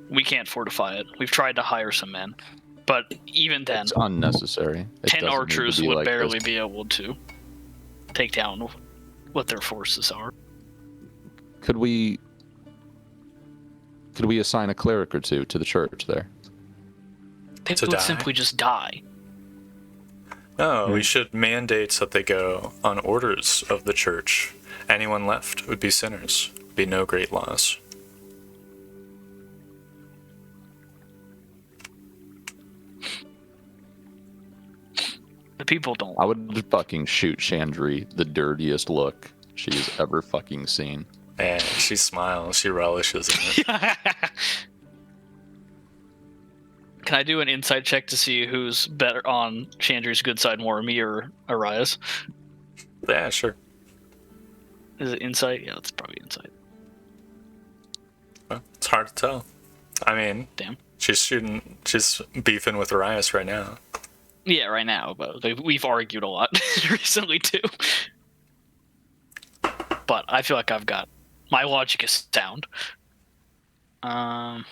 We can't fortify it. We've tried to hire some men, but even then, It's unnecessary. It 10 doesn't need to archers be would like barely this. be able to take down what their forces are. Could we assign a cleric or two to the church there? They To would die? simply just die. No, we should mandate that they go on orders of the church Anyone left would be sinners. Be no great loss. The people don't. I would fucking shoot Chandri the dirtiest look she's ever fucking seen. And she smiles. She relishes in it. Can I do an insight check to see who's better on Chandri's good side more, me or Arias? Yeah, sure. Is it insight? Yeah, it's probably insight. Well, it's hard to tell. I mean, Damn. she's beefing with Arias right now. Yeah, right now, but we've argued a lot recently too. But I feel like I've got my logic is sound. I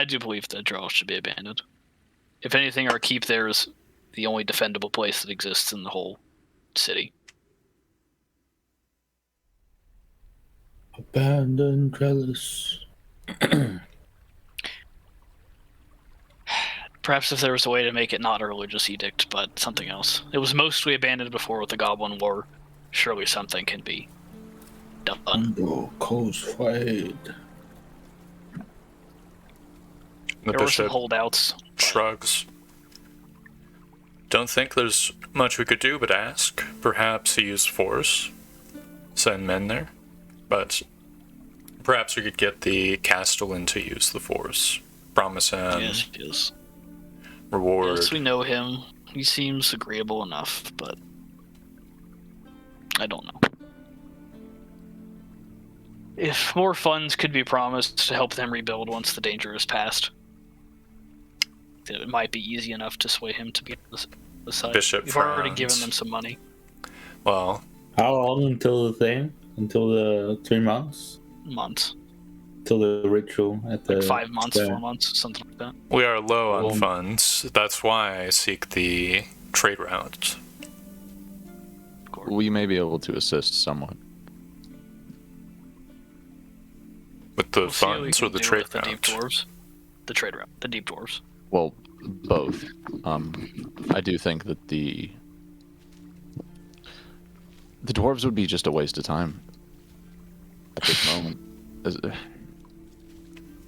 do believe that Jarl should be abandoned. If anything, our keep there is the only defendable place that exists in the whole city. Abandoned trellis. Perhaps if there was a way to make it not a religious edict, but something else. It was mostly abandoned before with the Goblin War. Surely something can be done. Bro, coast fight. The There were some bishop holdouts. But shrugs. Don't think there's much we could do but ask. Perhaps use force. Send men there. But perhaps we could get the Castellan to use the force. Promise him yes, yes. reward. Yes, we know him. He seems agreeable enough, but I don't know. If more funds could be promised to help them rebuild once the danger is past, then it might be easy enough to sway him to be on the side. Bishop We've already frowns. given them some money. Well, How long until the thing? Until the 3 months? Months. Till the ritual at the Like 5 months, square. 4 months, something like that. we are low on Well- funds. That's why I seek the trade route. Of course. We may be able to assist somewhat. With the We'll see what we funds can or the do trade with the deep route. dwarves. The trade route. The deep dwarves. Well, both. I do think that the dwarves would be just a waste of time at this moment.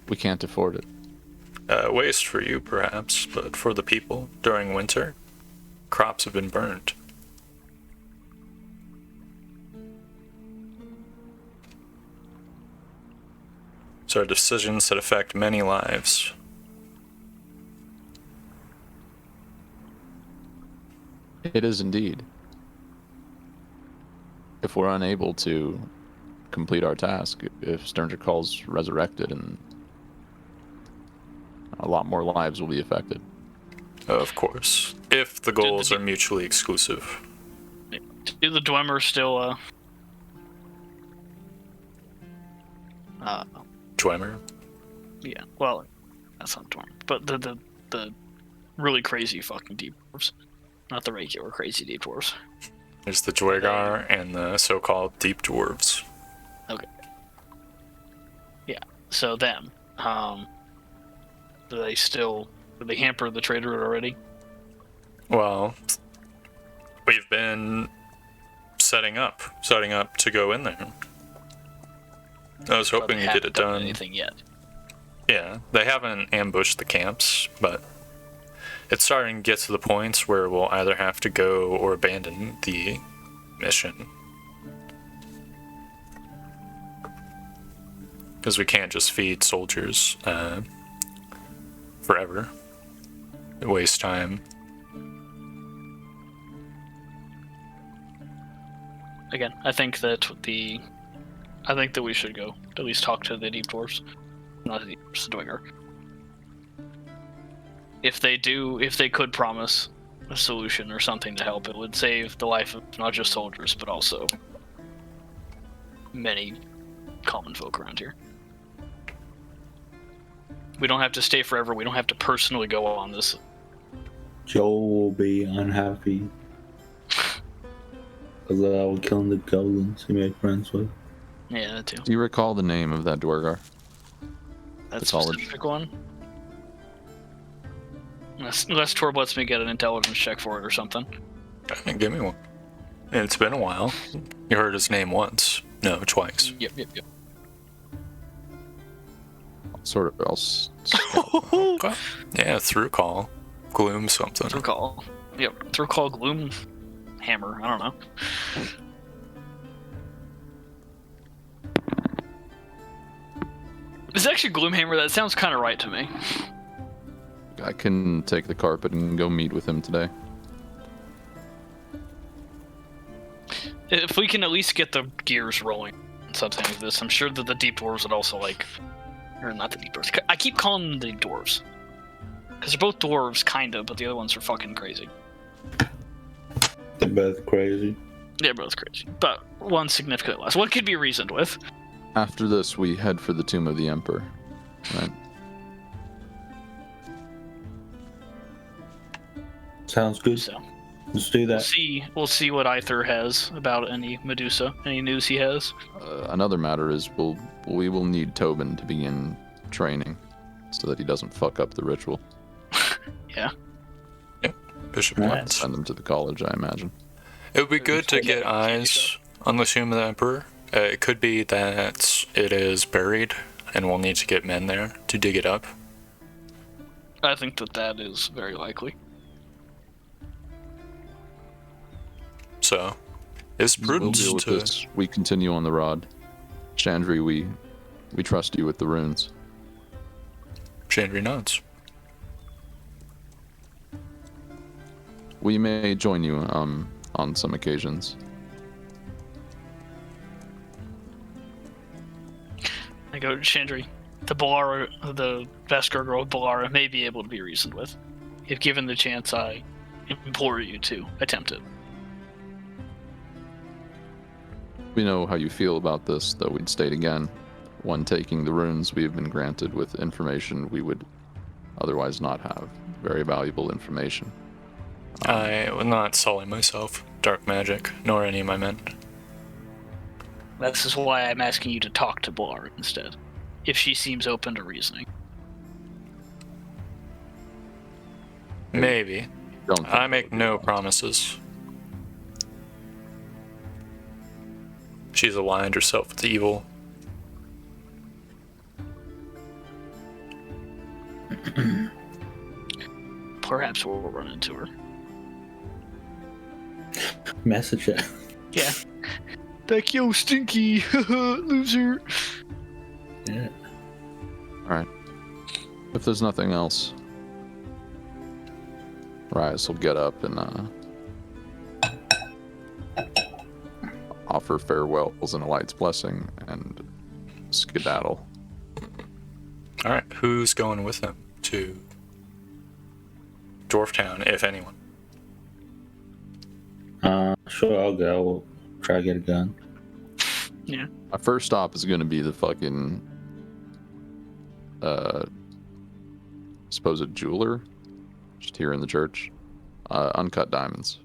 We can't afford it. Waste for you, perhaps, but for the people, during winter, crops have been burned. So are decisions that affect many lives. It is indeed. If we're unable to complete our task, if Sturndраkal's resurrected, and a lot more lives will be affected. Of course, if the goals are mutually exclusive. Do the Dwemer still, Dwemer? yeah, well, that's not Dwemer, but the really crazy fucking deep dwarves. Not the regular crazy deep dwarves. There's the Dwergar and the so-called deep dwarves. Okay. Yeah, so them, do they hamper the trade route already? Well, we've been setting up to go in there. I was But hoping they you get haven't it done. anything yet. Yeah, they haven't ambushed the camps, but it's starting to get to the point where we'll either have to go or abandon the mission. Because we can't just feed soldiers forever. It wastes time. Again, I think that we should go at least talk to the deep dwarves, not the deep dwarves, the Dwemer. If they could promise a solution or something to help, it would save the life of not just soldiers, but also many common folk around here. We don't have to stay forever. We don't have to personally go on this. Joel will be unhappy. Because I was killing the goblins he made friends with. Yeah, that too. Do you recall the name of that Dwergar? That's a college. specific one. Unless Torb lets me get an intelligence check for it or something. Give me one. It's been a while. You heard his name once. No, twice. Yep. Sort of else. Okay. Yeah, through call. Gloom something. Through call. Yep. Through call gloom hammer. I don't know. It's actually Gloomhammer. That sounds kind of right to me. I can take the carpet and go meet with him today. If we can at least get the gears rolling on something like this, I'm sure that the deep dwarves would also like, or not the deep dwarves. I keep calling them the dwarves because they're both dwarves, kind of, but the other ones are fucking crazy. They're both crazy. They're both crazy, but one significantly less. One could be reasoned with. After this, we head for the Tomb of the Emperor. Right. Sounds good. So Let's do that. we'll see what Aether has about any Medusa, any news he has. Another matter is we will need Tobin to begin training so that he doesn't fuck up the ritual. Yeah. Bishop Nice. Lance. Send him to the college, I imagine. It would be good to Yeah, get eyes on the Tomb of the Emperor. It could be that it is buried, and we'll need to get men there to dig it up. I think that is very likely. So, it's We'll prudent deal with to... this. We continue on the rod. Chandri, we trust you with the runes. Chandri nods. We may join you on some occasions. I go to Chandri. The Vesker girl Balara may be able to be reasoned with. If given the chance, I implore you to attempt it. We know how you feel about this, though we'd state again, when taking the runes we have been granted with information we would otherwise not have. Very valuable information. I will not sully myself, dark magic, nor any of my men. This is why I'm asking you to talk to Balara instead, if she seems open to reasoning. Maybe. Don't think I that make would be no wise. promises. She's aligned herself with evil. Perhaps we'll run into her. Message her. Yeah. Like, yo, stinky, loser. Yeah. Alright. If there's nothing else, Rias will get up and offer farewells and a light's blessing and skedaddle. Alright, who's going with them to Dwarftown, if anyone? Sure, I'll go. We'll try to get a gun. My first stop is going to be the fucking supposed jeweler just here in the church. Uncut diamonds.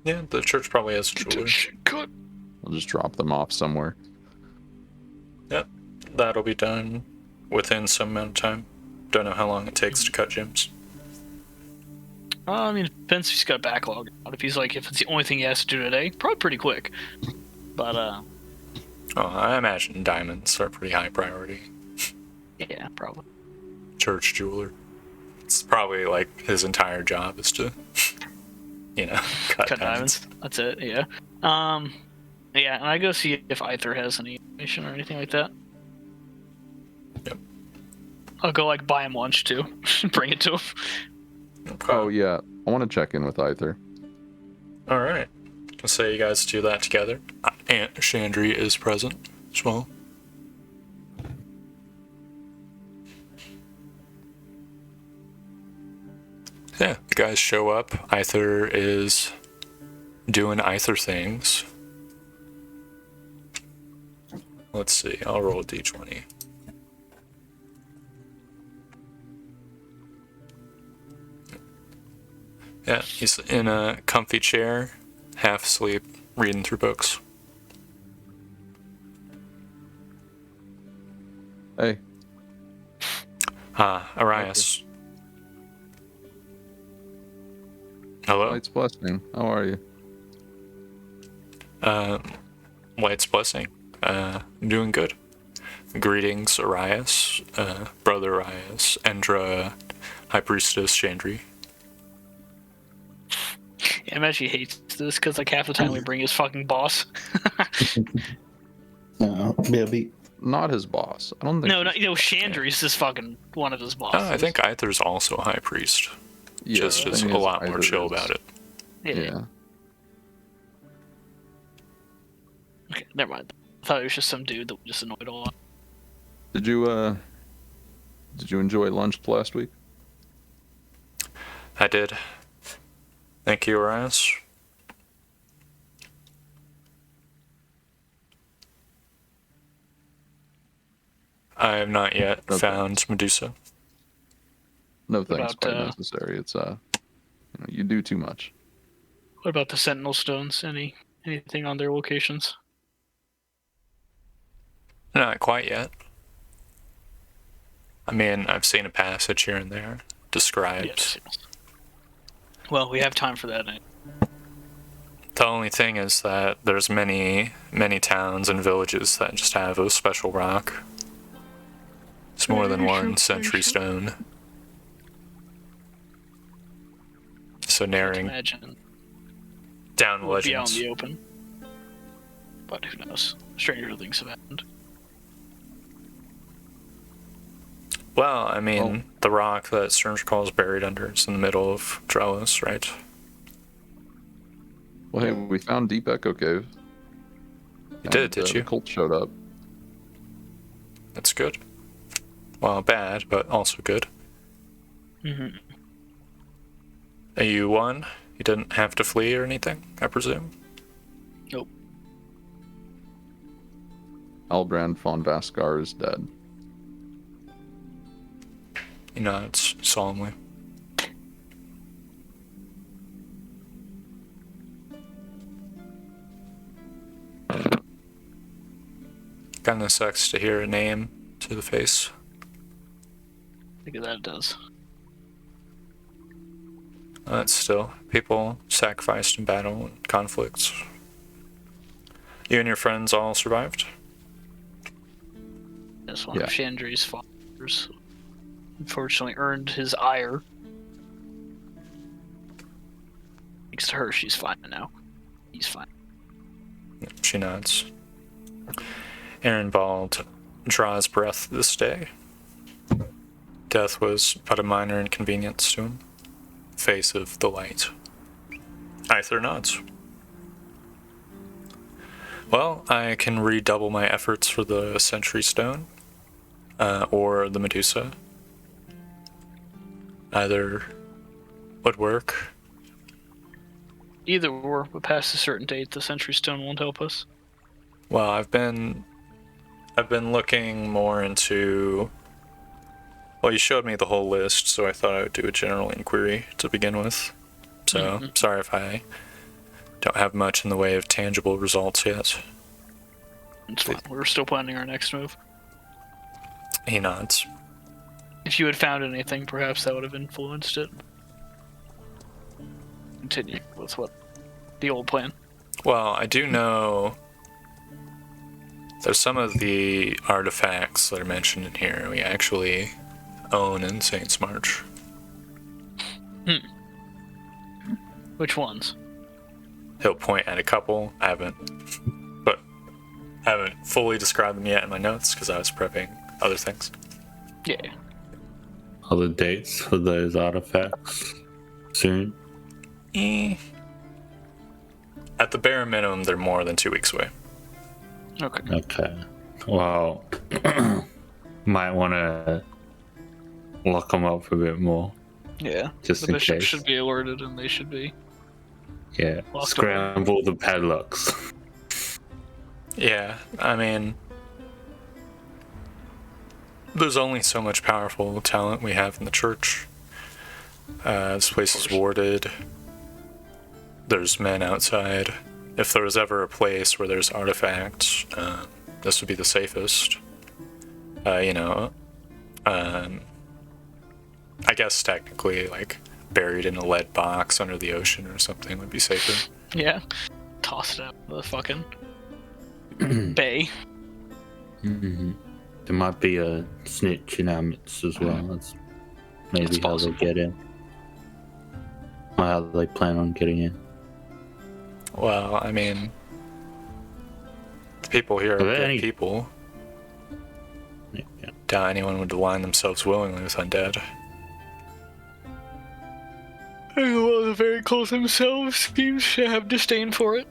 Yeah, the church probably has a jeweler. Cut. I'll just drop them off somewhere. Yep, that'll be done within some amount of time. Don't know how long it takes to cut gems. I mean, it depends if he's got a backlog. If it's the only thing he has to do today, probably pretty quick. But, Oh, I imagine diamonds are pretty high priority. yeah, probably. Church jeweler. It's probably like his entire job is to, cut diamonds. That's it, yeah. Yeah, and I go see if Aether has any information or anything like that. Yep. I'll go, buy him lunch, too. Bring it to him. Okay. Oh yeah, I want to check in with Aether. All right. I'll say you guys do that together. Aunt Chandri is present as well. Yeah, the guys show up. Aether is doing Aether things. Let's see. I'll roll a d20. Yeah, he's in a comfy chair, half asleep, reading through books. Hey, Arias. Hello? Light's blessing. How are you? Light's blessing. I'm doing good. Greetings, Arias, brother Arias, Endra, High Priestess Chandri. Yeah, I imagine he hates this because like half the time we bring his fucking boss. Baby. Not his boss. I don't think. No, Chandri's is fucking one of his bosses. I think Aether's also a High Priest. Yeah, Just the is thing a is, lot more either chill is- about it. Yeah. Okay, never mind. I thought it was just some dude that just annoyed a lot. Did you enjoy lunch last week? I did. Thank you, Arias. I have not yet Okay. found Medusa. No thanks, about, quite necessary. It's you do too much. What about the Sentinel Stones? Anything on their locations? Not quite yet. I mean, I've seen a passage here and there described. Yes. Well, we have time for that. The only thing is that there's many towns and villages that just have a special rock. It's more than one century stone. So narrowing Imagine down it would be out legends. in the open. But who knows? Stranger things have happened. Well, I mean, the rock that Sturndrakal is buried under is in the middle of Trellis, right? Well, hey, we found Deep Echo Cave. You did The you? cult showed up. That's good. Well, bad, but also good. Mm-hmm. You won? You didn't have to flee or anything, I presume? Nope. Albrand von Vaskar is dead. He nods solemnly. Kinda sucks to hear a name to the face. Think of that it does. But still, people sacrificed in battle and conflicts. You and your friends all survived? That's one Yeah. of Chandri's fathers. Unfortunately, earned his ire. Thanks to her, she's fine now. He's fine. She nods. Ehrenbald draws breath this day. Death was but a minor inconvenience to him. Face of the light. Aether nods. Well, I can redouble my efforts for the Sentry Stone, or the Medusa. Either would work. Either or, but past a certain date, the Sentry Stone won't help us. Well, I've been looking more into. Well, you showed me the whole list, so I thought I would do a general inquiry to begin with. So, sorry if I don't have much in the way of tangible results yet. It's fine. We're still planning our next move. He nods. If you had found anything, perhaps that would have influenced it. Continue with what the old plan. Well, I do know there's some of the artifacts that are mentioned in here we actually own in Saints March. Which ones? He'll point at a couple. I haven't fully described them yet in my notes because I was prepping other things. Yeah. Other dates for those artifacts soon. At the bare minimum, they're more than 2 weeks away. Okay. Okay. Well, might want to lock them up a bit more, Yeah. just The in bishop case. should be alerted, and they should be. Yeah. Lock 'em Scramble the padlocks. Yeah, I mean, there's only so much powerful talent we have in the church. This place is warded. There's men outside. If there was ever a place where there's artifacts, this would be the safest. I guess technically, like, buried in a lead box under the ocean or something would be safer. Yeah. Toss it out of the fucking bay. Mm-hmm. There might be a snitch in our midst as well. That's maybe That's how possible. they get in. Or how they plan on getting in. Well, I mean, the people here are Are there good any- people. Yeah. Doubt anyone would align themselves willingly with undead. Anyone very close themselves seems to have disdain for it.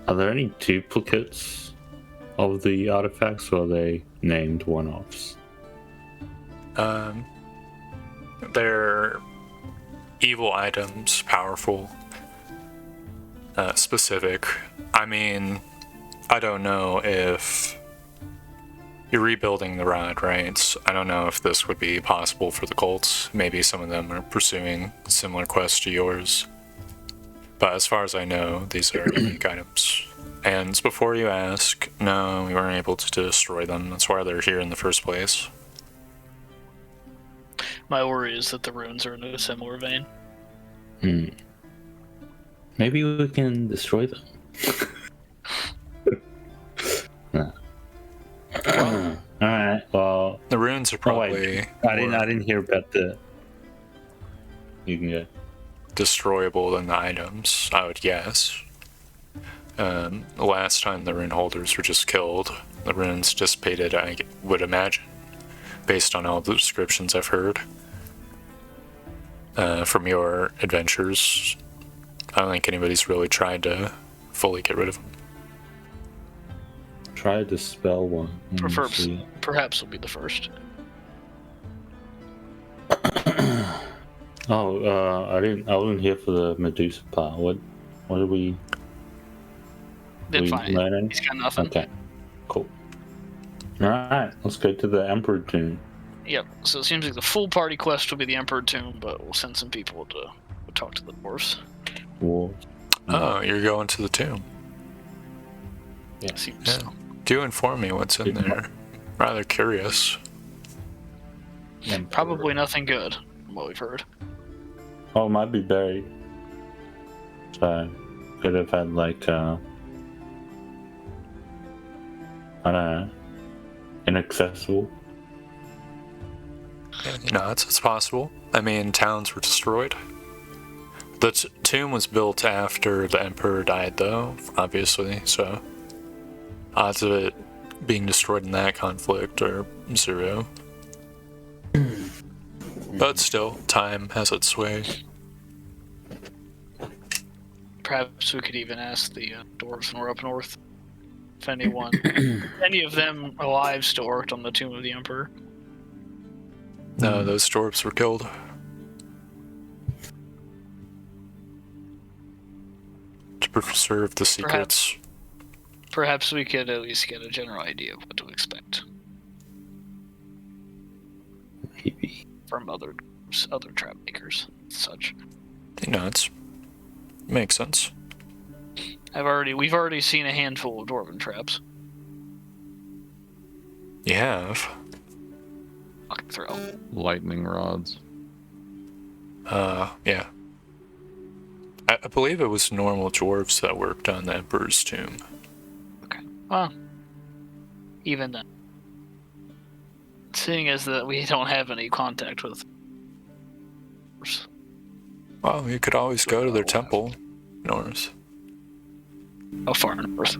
Are there any duplicates of the artifacts, or are they named one-offs? They're evil items, powerful, specific. I mean, I don't know if you're rebuilding the rod, right? I don't know if this would be possible for the cults. Maybe some of them are pursuing similar quests to yours. But as far as I know, these are unique items. And before you ask, no, we weren't able to destroy them. That's why they're here in the first place. My worry is that the runes are in a similar vein. Maybe we can destroy them. Nah. Alright, well, The runes are probably I didn't hear about the. You can go. destroyable than the items, I would guess. The last time the rune holders were just killed, the runes dissipated, I would imagine, based on all the descriptions I've heard from your adventures. I don't think anybody's really tried to fully get rid of them. Try to dispel one. Perhaps will be the first. I wasn't here for the Medusa part. What did we Then we fine. learn any? He's got nothing. Okay, cool. Alright, let's go to the Emperor tomb. Yep. So it seems like the full party quest will be the Emperor Tomb, but we'll send some people to talk to the dwarves. War. Oh, you're going to the tomb. Yeah. Seems Yeah. so. Do inform me what's in there. Rather curious. Probably nothing good, from what we've heard. Oh, it might be buried. So, could have had like, I don't know, inaccessible. No, it's possible. I mean, towns were destroyed. The tomb was built after the emperor died, though, obviously, so odds of it being destroyed in that conflict are 0. But still, time has its sway. Perhaps we could even ask the dwarves when we're up north if anyone, any of them alive still worked on the Tomb of the Emperor. No, those dwarves were killed. To preserve the secrets. Perhaps we could at least get a general idea of what to expect Maybe. from other trap makers and such. You know, it makes sense. We've already seen a handful of dwarven traps. You have. Fucking thrill. Lightning rods. Yeah. I believe it was normal dwarves that worked on the Emperor's tomb. Okay. Well, even then, seeing as that we don't have any contact with. Well, you could always go to their temple, north. How far north?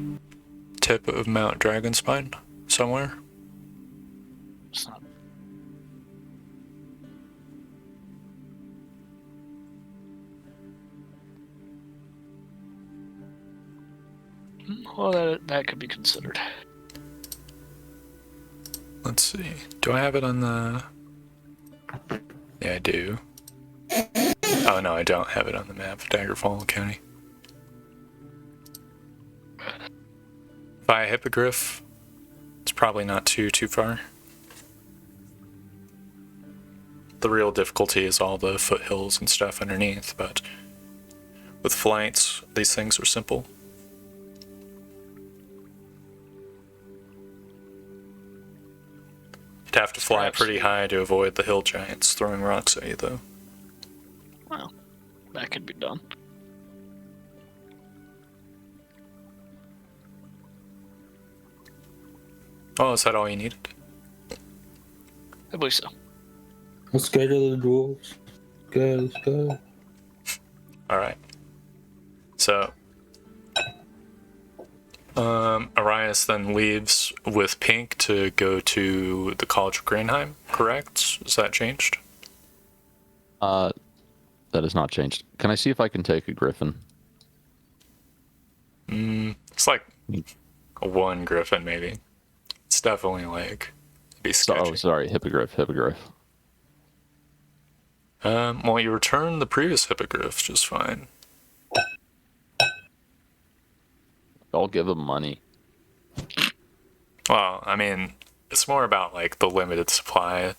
Tip of Mount Dragonspine, somewhere. It's not. Well, that could be considered. Let's see. Do I have it on the... Yeah, I do. Oh, no, I don't have it on the map of Daggerfall County. Via Hippogriff, it's probably not too far. The real difficulty is all the foothills and stuff underneath, but with flights, these things are simple. You'd have to fly Perhaps pretty high to avoid the hill giants throwing rocks at you, though. Well, that could be done. Oh, is that all you needed? I believe so. Let's go to the dwarves. Let's go. All right. So, Arias then leaves with Pink to go to the College of Greenheim, correct? Is that changed? That has not changed. Can I see if I can take a griffin? It's like a one griffin, maybe. It's definitely like be sketchy. Oh, sorry, hippogriff. Well, you returned the previous hippogriff just fine. I'll give him money. Well, I mean, it's more about like the limited supply.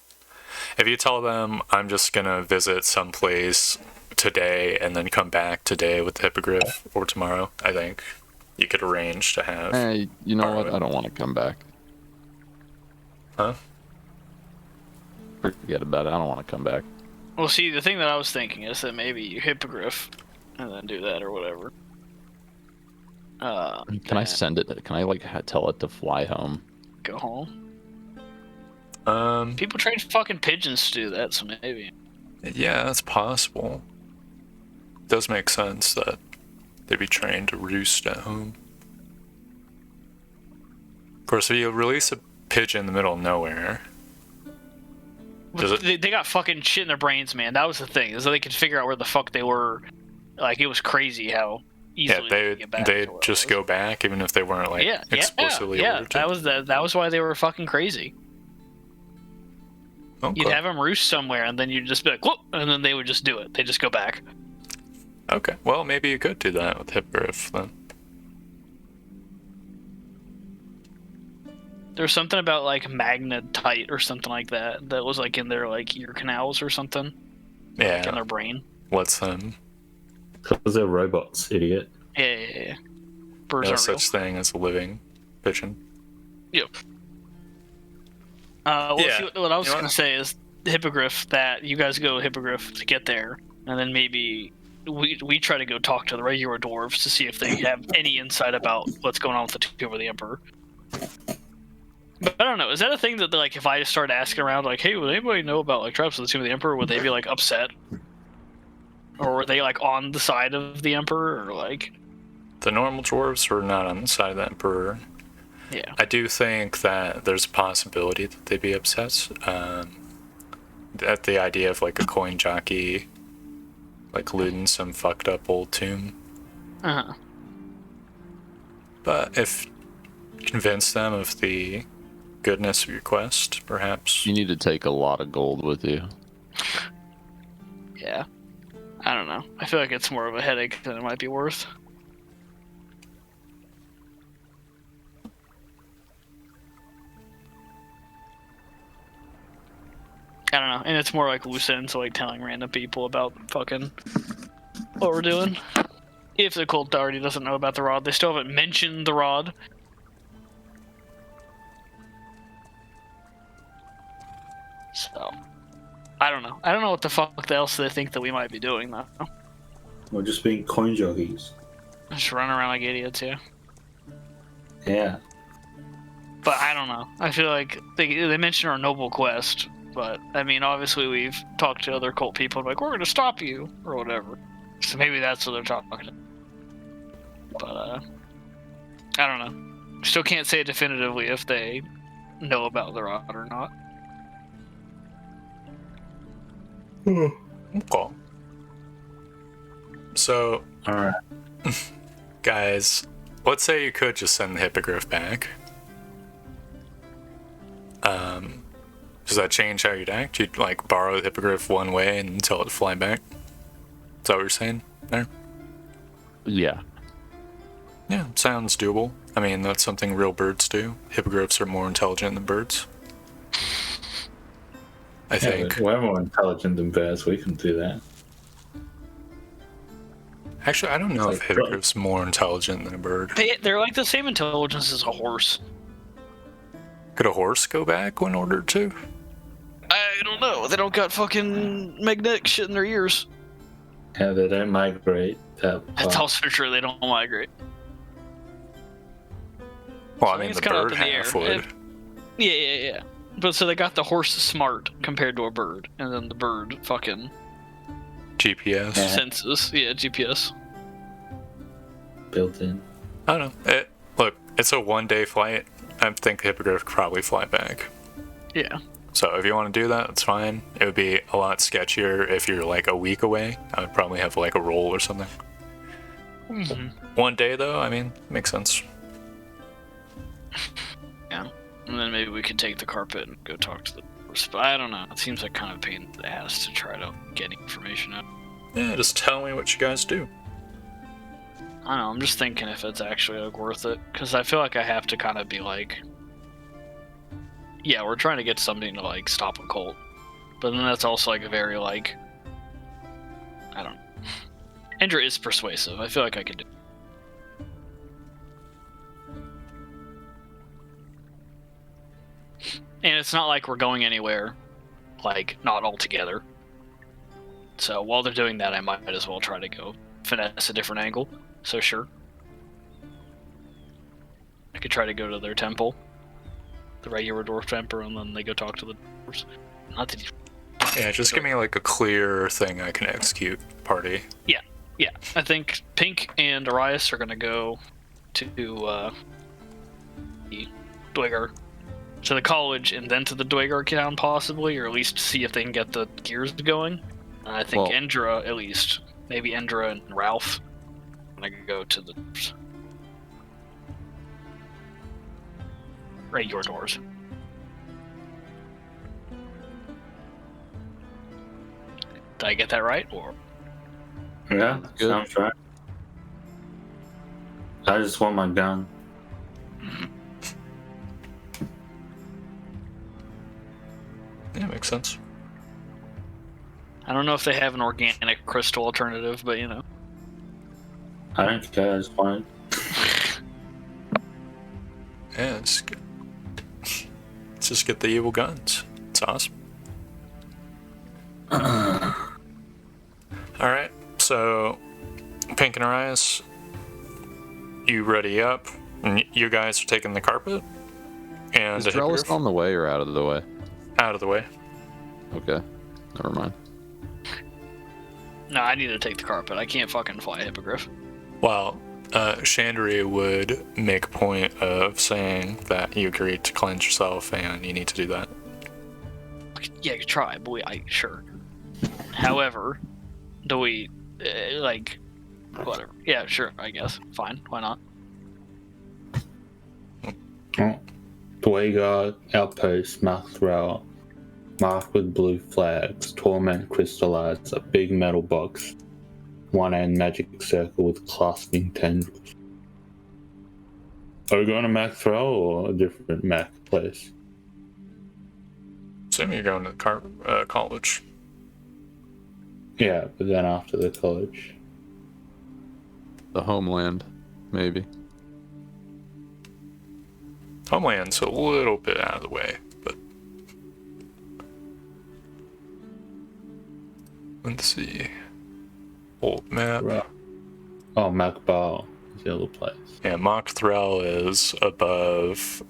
If you tell them I'm just gonna visit someplace today and then come back today with the hippogriff or tomorrow, I think you could arrange to have. Hey, you know borrow what? it. I don't want to come back. Huh? Forget about it. I don't want to come back. Well, see, the thing that I was thinking is that maybe you hippogriff and then do that or whatever. Can I send it? Can I like tell it to fly home? Go home. Um, People train fucking pigeons to do that, so maybe. yeah, that's possible. It does make sense that they'd be trained to roost at home. Of course, if you release a pigeon in the middle of nowhere, does it? They got fucking shit in their brains, man. That was the thing, is that they could figure out where the fuck they were. Like, it was crazy how Yeah, easily they could get back. they'd to where just it was. go back even if they weren't like Yeah, explicitly yeah. ordered to. That was why they were fucking crazy. Okay. You'd have them roost somewhere, and then you'd just be like, whoop, and then they would just do it. They just go back. Okay, well, maybe you could do that with hippogriff then. There's something about like magnetite or something like that that was like in their like ear canals or something, like in Yeah, their brain. lets them. Because they're robots, idiot. Yeah. Birds No aren't real. such thing as a living pigeon. Yep. Well, Yeah. see, what I was You know gonna say is hippogriff. That you guys go hippogriff to get there, and then maybe we try to go talk to the regular dwarves to see if they have any insight about what's going on with the Tomb of the Emperor. But I don't know. Is that a thing that like if I just started asking around, like, hey, would anybody know about like traps of the Tomb of the Emperor? Would they be like upset, or were they like on the side of the Emperor, or like? The normal dwarves were not on the side of the emperor. Yeah. I do think that there's a possibility that they'd be upset at the idea of like a coin jockey like looting some fucked up old tomb. Uh-huh. But if you convince them of the goodness of your quest, perhaps. You need to take a lot of gold with you. Yeah. I don't know. I feel like it's more of a headache than it might be worth. I don't know. And it's more like loose ends, so like telling random people about fucking what we're doing. If the cult already doesn't know about the rod, they still haven't mentioned the rod. So, I don't know. I don't know what the fuck else they think that we might be doing, though. We're just being coin jockeys. Just running around like idiots, yeah. Yeah. But I don't know. I feel like they mentioned our noble quest, but I mean, obviously we've talked to other cult people like, we're gonna stop you, or whatever. So maybe that's what they're talking. But, I don't know. Still can't say definitively if they know about the rod or not. Okay. So, Alright. guys, let's say you could just send the hippogriff back. Does that change how you'd act? You'd like borrow the hippogriff one way and tell it to fly back? Is that what you're saying there? Yeah. Yeah, sounds doable. I mean, that's something real birds do. Hippogriffs are more intelligent than birds. I think. We're more intelligent than bears. We can do that. Actually, I don't know It's if like hippogriff's more intelligent than a bird. They're like the same intelligence as a horse. Could a horse go back when ordered to? I don't know. They don't got fucking magnetic shit in their ears. Yeah, they don't migrate that That's far. also true. They don't migrate. Well, So I mean, it's the kinda up bird in the half air. would. Yeah. But so they got the horse smart compared to a bird, and then the bird fucking GPS. Yeah. senses. Yeah, GPS. Built in. I don't know. Look, it's a 1-day flight. I think Hippogriff could probably fly back. Yeah. So if you want to do that, that's fine. It would be a lot sketchier if you're like a week away. I would probably have like a roll or something. Mm-hmm. 1 day though, I mean, makes sense. Yeah. And then maybe we could take the carpet and go talk to the horse. But I don't know. It seems like kind of a pain in the ass to try to get any information out. Yeah, just tell me what you guys do. I don't know. I'm just thinking if it's actually like worth it, because I feel like I have to kind of be like, yeah, we're trying to get something to like stop a cult, but then that's also like a very like, I don't know. Indra is persuasive. I feel like I could do. And it's not like we're going anywhere, like not all together. So while they're doing that, I might as well try to go finesse a different angle. So sure. I could try to go to their temple, the regular dwarf temple, and then they go talk to the dwarves. Not that Yeah, just give me like a clear thing I can execute. Party. yeah, I think Pink and Arias are gonna go to the Dwegar, to the college, and then to the Dwegar town possibly, or at least see if they can get the gears going. And I think Well- Endra, at least, maybe Endra and Ralph, are gonna go to the regular doors. Did I get that right? Or Yeah, Good. sounds right. I just want my gun. Yeah, makes sense. I don't know if they have an organic crystal alternative, but you know. I don't care, it's fine. Yeah, let's just get the evil guns. It's awesome. Alright, so Pink and Arias, you ready up? And you guys are taking the carpet? And Is the Trellis hippogriff on the way or out of the way? out of the way. Okay. Never mind. No, I need to take the carpet. I can't fucking fly a hippogriff. Well, Chandri would make a point of saying that you agreed to cleanse yourself and you need to do that. Yeah, you try, but sure. However, do we like whatever? Yeah, sure. I guess fine. Why not? Dwegar outpost marked throughout, marked with blue flags. Torment crystallized, a big metal box, one end magic circle with clasping tendrils. Are we going to Mac Throw or a different Mac place? Assume you're going to the college. Yeah, but then after the college. The homeland, maybe. Homeland's a little bit out of the way, but let's see. Old map. Right. Oh, Mac Bar is the other place. Yeah, Mock Thrall is above.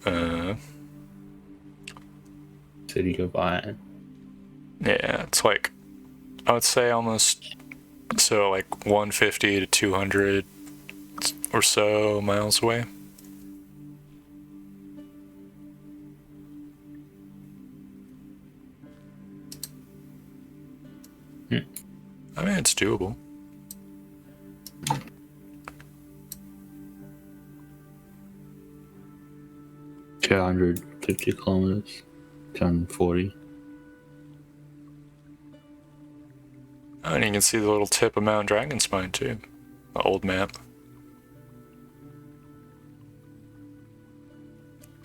City of Iron. Yeah, it's like I would say almost so like 150 to 200 or so miles away. I mean, it's doable. — 250 kilometers. 240. Oh, and you can see the little tip of Mount Dragonspine too. The old map.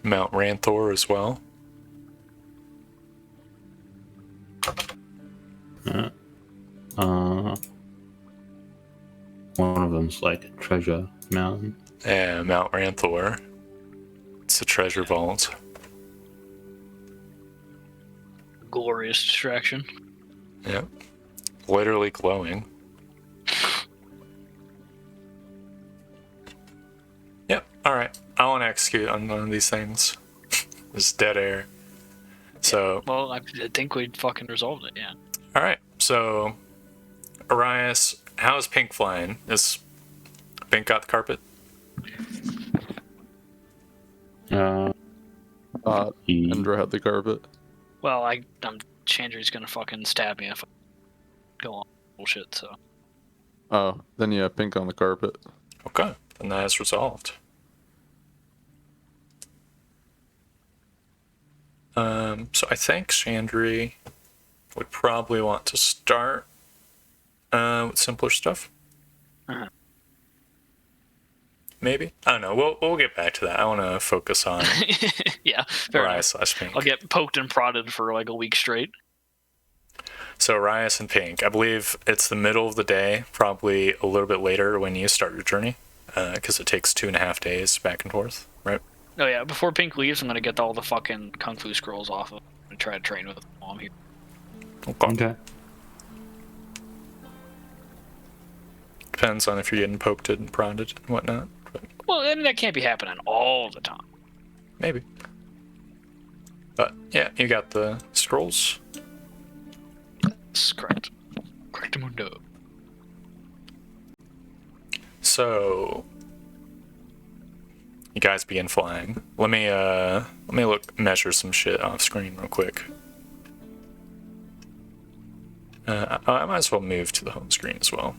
Mount Ranthor as well. One of them's like a treasure mountain. Yeah, Mount Ranthor. It's the treasure vault. Glorious distraction. Yep. Literally glowing. Alright, I want to execute on one of these things. This dead air. So, Well, I think we fucking resolved it, yeah. alright, so Arias, how is Pink flying? Is Pink got the carpet? He- Indra had the carpet. Well, I'm Chandry's gonna fucking stab me if I go on bullshit, so. Oh, then yeah, Pink on the carpet. Okay, then that is resolved. So I think Chandri would probably want to start with simpler stuff. Uh-huh. Maybe, I don't know. We'll get back to that. I want to focus on Yeah, fair enough. Arias / Pink. I'll get poked and prodded for like a week straight. So Arias and Pink, I believe it's the middle of the day, probably a little bit later when you start your journey, because it takes 2.5 days back and forth, right? Oh yeah, before Pink leaves, I'm gonna get all the fucking kung fu scrolls off of him and try to train with him while I'm here. Okay. Depends on if you're getting poked and prodded and whatnot. But Well, I mean, that can't be happening all the time. maybe. But yeah, you got the scrolls. That's correct. Correct, mundo. So you guys begin flying. Let me measure some shit off screen real quick. I might as well move to the home screen as well.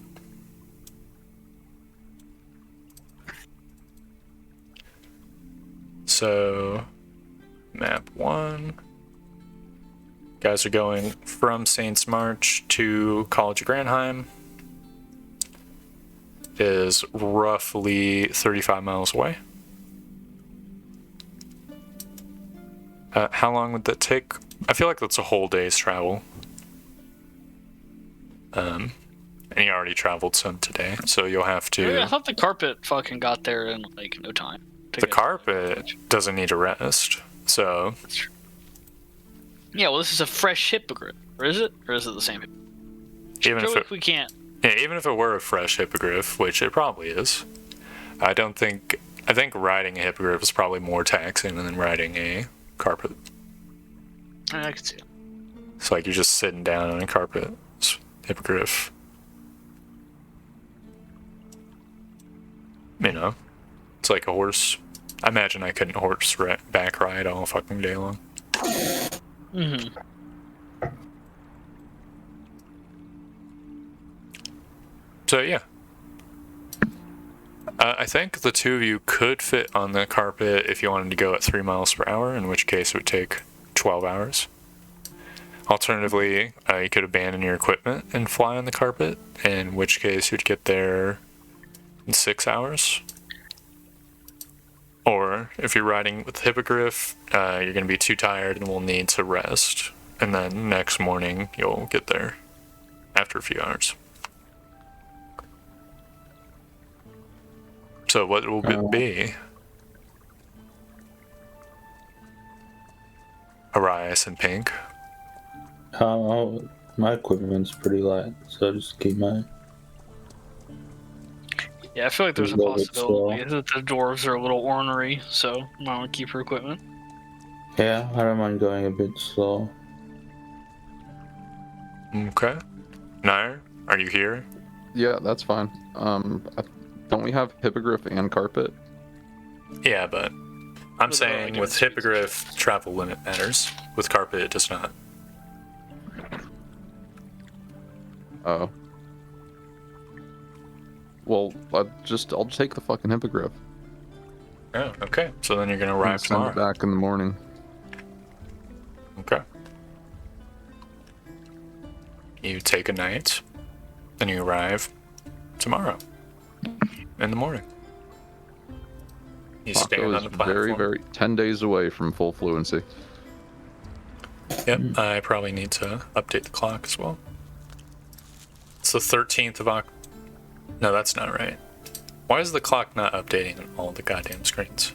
So, map 1. Guys are going from Saints March to College of Granheim. It is roughly 35 miles away. How long would that take? I feel like that's a whole day's travel. And you already traveled some today, so you'll have to... I thought the carpet fucking got there in like no time. to The get- carpet doesn't need a rest, so... That's true. Yeah, well, this is a fresh hippogriff, or is it? Or is it the same? Even if it, we can't. yeah, even if it were a fresh hippogriff, which it probably is, I think riding a hippogriff is probably more taxing than riding a carpet. I can see it. It's like you're just sitting down on a carpet. It's hippogriff. You know, it's like a horse. I imagine I couldn't back ride all fucking day long. Mm-hmm. So yeah, I think the two of you could fit on the carpet if you wanted to go at 3 miles per hour, in which case it would take 12 hours. Alternatively, you could abandon your equipment and fly on the carpet, in which case you'd get there in 6 hours. Or if you're riding with the hippogriff, you're going to be too tired and will need to rest. And then next morning you'll get there after a few hours. So what will it be? Arias and Pink. My equipment's pretty light, so I just keep mine. Yeah, I feel like there's a It's a little bit possibility that the dwarves are a little ornery, so I want to keep her equipment. Yeah, I don't mind going a bit slow. Okay. Nair, are you here? Yeah, that's fine. Don't we have hippogriff and carpet? Yeah, but I'm saying with hippogriff, travel limit matters. With carpet, it does not. Oh. Well, I'll take the fucking hippogriff. Oh, okay. So then you're gonna and arrive send tomorrow. it back in the morning. Okay. You take a night, then you arrive tomorrow in the morning. You stand Paco on is the platform. very 10 days away from full fluency. Yep, I probably need to update the clock as well. It's the 13th of October. No, that's not right. Why is the clock not updating on all the goddamn screens?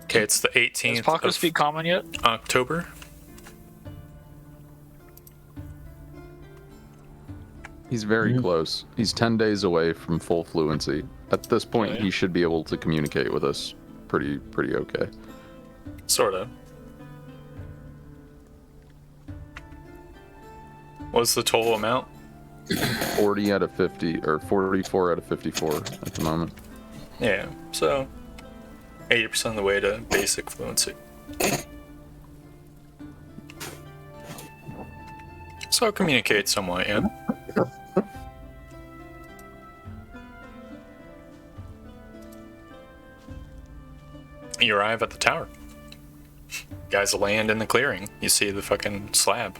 Okay, it's the Does 18th Paco of speak common yet? October. He's very Mhm. close. He's 10 days away from full fluency. At this point, Oh, yeah. he should be able to communicate with us pretty okay. Sort of. What's the total amount? 40 out of 50, or 44 out of 54 at the moment. Yeah, so 80% of the way to basic fluency. So communicate somewhat, yeah. You arrive at the tower. Guys land in the clearing. You see the fucking slab.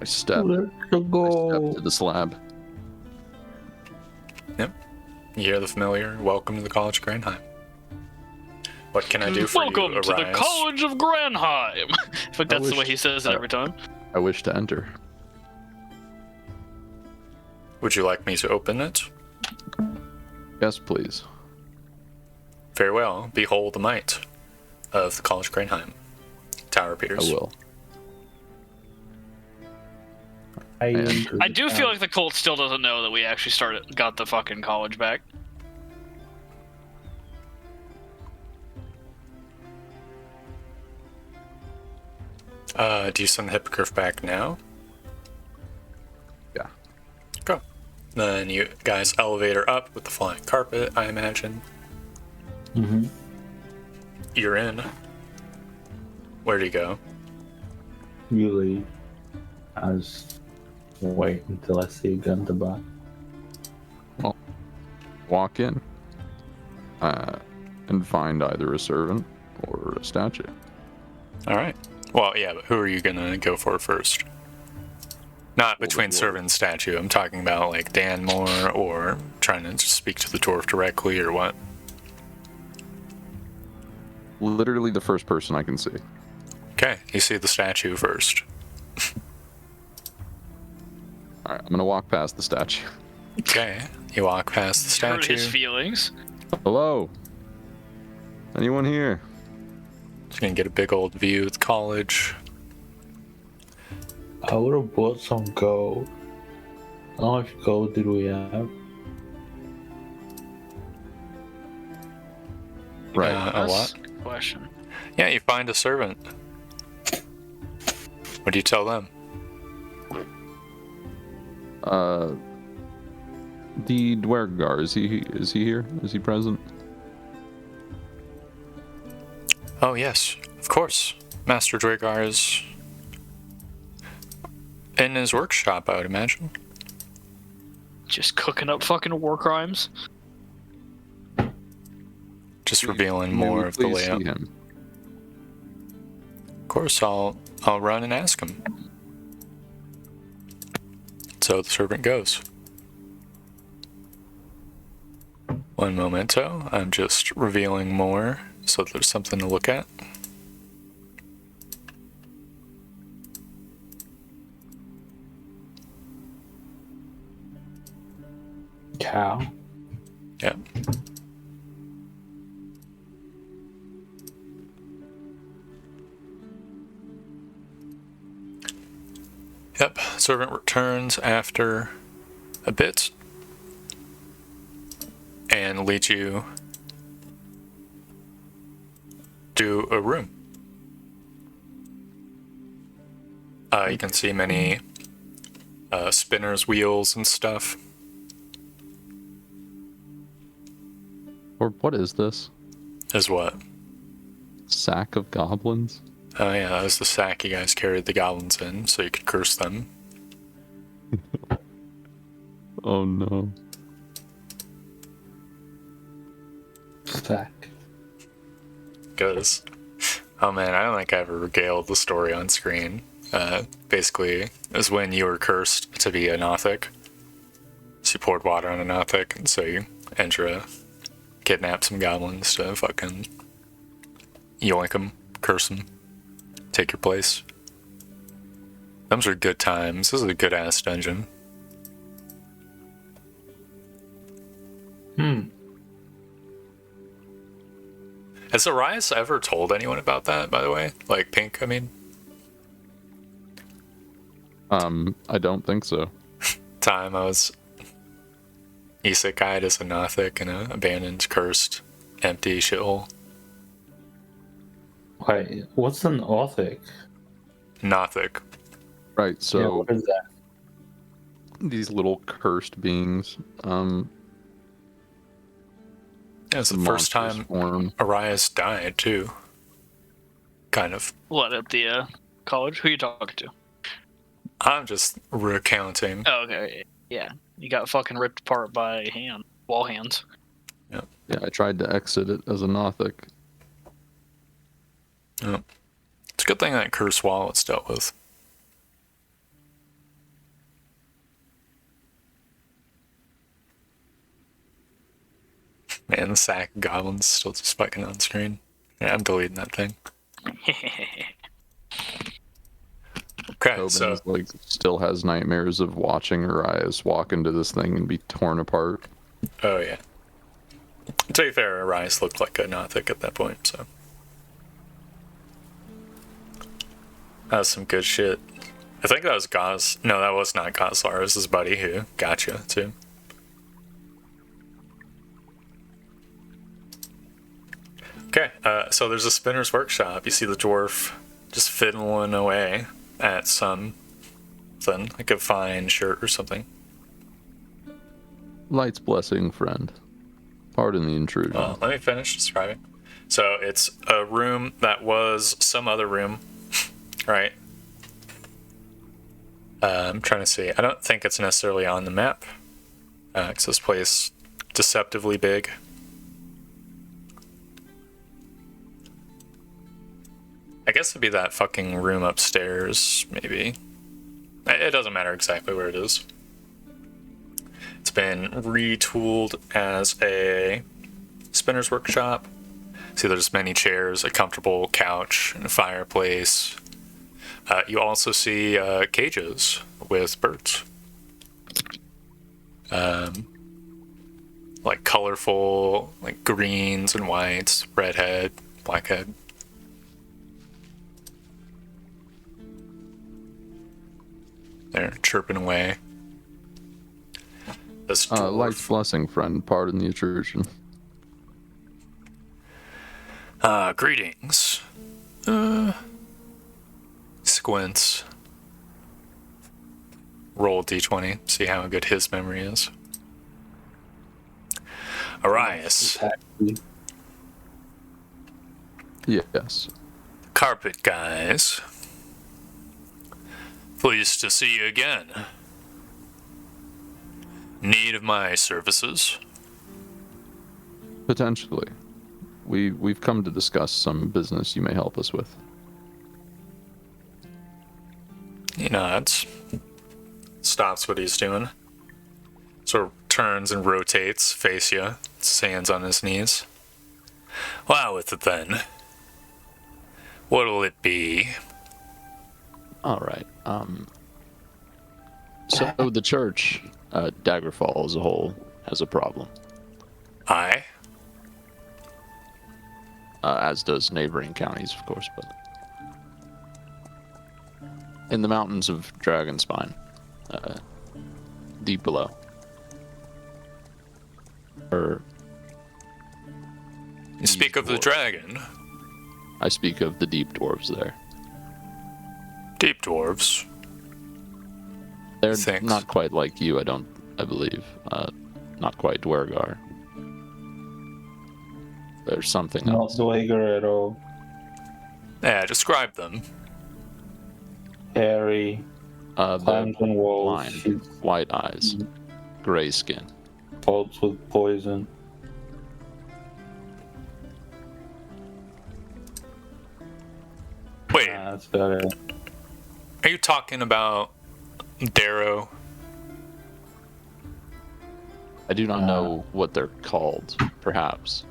I step Let's go. to the slab. You hear the familiar welcome to the College of Granheim. What can I do for Welcome you, to the Arise? College of Granheim. I think that's the way he says it every time. I wish to enter. Would you like me to open it? Yes, please. Very well. Behold the might of the College of Granheim. Tower appears. I will. I do feel like the cult still doesn't know that we actually got the fucking college back. Do you send the Hippogriff back now? Yeah. Go. Then you guys elevator up with the flying carpet, I imagine. Mm-hmm. You're in. Where do you go? You leave. I just wait until I see a gun to buy. Walk in. And find either a servant or a statue. Alright. Well, yeah, but who are you gonna go for first? Not between servant and statue. I'm talking about like Dan Moore or trying to just speak to the dwarf directly or what? Literally the first person I can see. Okay, you see the statue first. Alright, I'm gonna walk past the statue. Okay, you walk past the Hurt statue. his feelings. Hello? Anyone here? Just gonna get a big old view of the college. I would have bought some gold. How much gold did we have? Right. A That's what? a good question. Yeah, you find a servant. What do you tell them? The Dwergar, is he here? Is he present? Oh yes, of course. Master Drakar is in his workshop, I would imagine. Just cooking up fucking war crimes. Just revealing May we more of the please layout. see him? Of course, I'll run and ask him. So the servant goes. One momento, I'm just revealing more so there's something to look at. Cow. Yep. Yep, servant returns after a bit and leads you to a room. You can see many spinners, wheels, and stuff. Or what is this? Is what? Sack of goblins? Oh yeah, that was the sack you guys carried the goblins in, so you could curse them. Oh no. Sack. Because, oh man, I don't think I ever regaled the story on screen. Basically, it was when you were cursed to be a Nothic. So you poured water on a Nothic, and so you Endra kidnapped some goblins to fucking yoink them, curse them, take your place. Those are good times. This is a good ass dungeon. Has Arias ever told anyone about that, by the way? Like Pink, I mean? I don't think so. Time I was isekai'd as a Nothic in an abandoned, cursed, empty shithole. Wait, what's an Orthic? Nothic. Right, Yeah, so what is that? these little cursed beings, It was the first monstrous time form. Arias died, too. Kind of. What, at the college? Who are you talking to? I'm just recounting. Oh, okay. Yeah. You got fucking ripped apart by wall hands. Yeah, I tried to exit it as a Nothic. Yeah. It's a good thing that curse wall it's dealt with. Man, the sack goblin's still just fucking on screen. Yeah, I'm deleting that thing. Okay, Tobin so is, like, still has nightmares of watching Arias walk into this thing and be torn apart. oh yeah. To be fair, Arias looked like a Nothic at that point, so that was some good shit. I think that was Gos. No, that was not Goslar. It was his buddy who got you too. Okay, so there's a spinner's workshop. You see the dwarf just fiddling away at something, like a fine shirt or something. Light's blessing, friend. Pardon the intrusion. Well, let me finish describing. So it's a room that was some other room, right? I'm trying to see. I don't think it's necessarily on the map, because this place deceptively big. I guess it'd be that fucking room upstairs, maybe. It doesn't matter exactly where it is. It's been retooled as a spinner's workshop. See, there's many chairs, a comfortable couch, and a fireplace. You also see cages with birds. Like colorful, like greens and whites, redhead, blackhead. They're chirping away. This dwarf. Light's blessing, friend. Pardon the intrusion. Greetings. Squints. Roll d20. See how good his memory is. Arias. Yes. Carpet guys. Pleased to see you again. Need of my services? Potentially. We've come to discuss some business you may help us with. He nods. Stops what he's doing. Sort of turns and rotates, face you. His hands on his knees. Well, with it then. What'll it be? All right. So the church, Daggerfall as a whole, has a problem. Aye? As does neighboring counties, of course, but in the mountains of Dragonspine, deep below. You speak of the dragon? I speak of the deep dwarves there. Deep dwarves? They're Thanks. not quite like you, I believe. Not quite Dwergar. There's something Not else. Dweger at all. Yeah, describe them. Hairy, They're climbs on walls, blind, shoots white eyes, gray skin. bolts with poison. Wait, That's about it. are you talking about Darrow? I do not know what they're called, perhaps.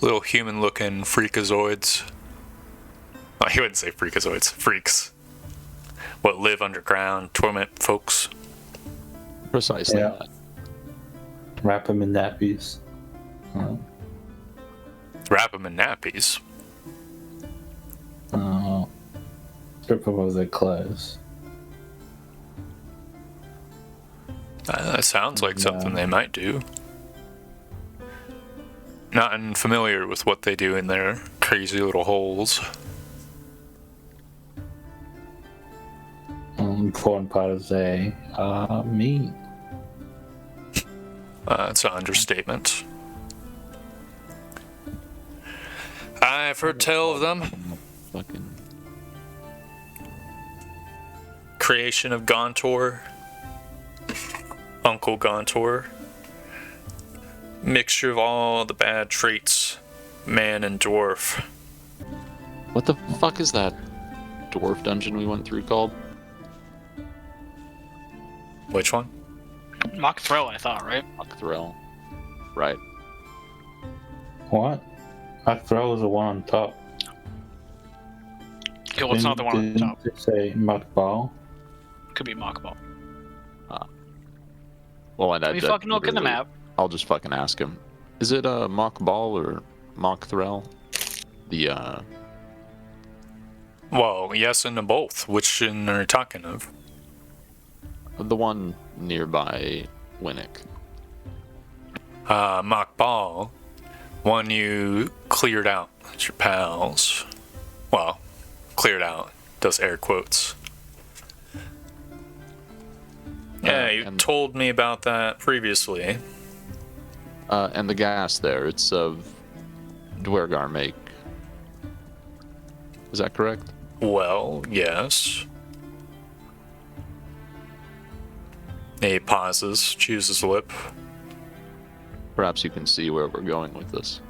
Little human-looking freakazoids. Well, he wouldn't say freakazoids. Freaks. What live underground, torment folks. Precisely Yeah. that. Wrap them in nappies. Wrap them in nappies. Strip them of their clothes. That sounds like something they might do. Not unfamiliar with what they do in their crazy little holes. Important part of say, me. It's an understatement. I've heard tell of them. Fucking. Creation of Gontor. Uncle Gontor. Mixture of all the bad traits, man and dwarf. What the fuck is that dwarf dungeon we went through called? Which one? Mock Thrill, I thought, right? Thrill. Right. What? I throw the one on top. Okay, well, it's not the one on the top. Didn't it say Muck Ball? Could be Mock Ball. Well, I Let me fucking look at the map. I'll just fucking ask him. Is it Mock Ball or Mock Threll? The Well, yes and to both. Which one are you talking of? one nearby Winnick. Mock Ball. One you cleared out. It's your pals. Well, cleared out. Does air quotes. Yeah, you and- told me about that previously. And the gas there, it's of Dwergar make. Is that correct? Well, yes. He pauses, chooses lip. Perhaps you can see where we're going with this.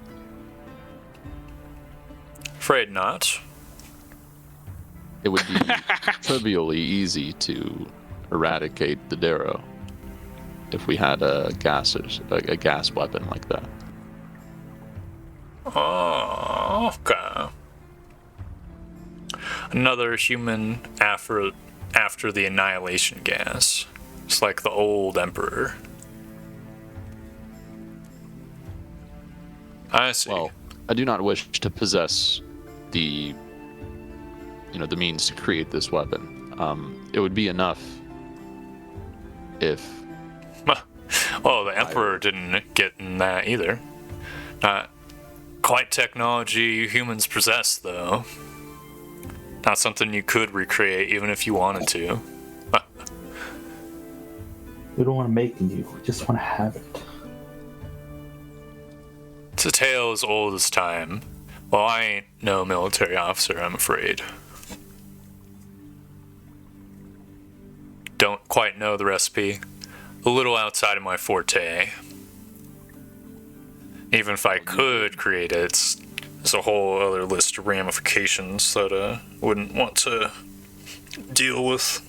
Afraid not. It would be trivially easy to eradicate the Darrow if we had a gas weapon like that. Oh, okay. Another human after the annihilation gas. It's like the old emperor. I see. Well, I do not wish to possess the means to create this weapon. It would be enough if Well, the emperor didn't get in that either. Not quite technology humans possess, though. Not something you could recreate even if you wanted to. We don't want to make it new. We just want to have it. It's a tale as old as time. Well, I ain't no military officer, I'm afraid. Don't quite know the recipe. A little outside of my forte. Even if I could create it, there's a whole other list of ramifications that I wouldn't want to deal with.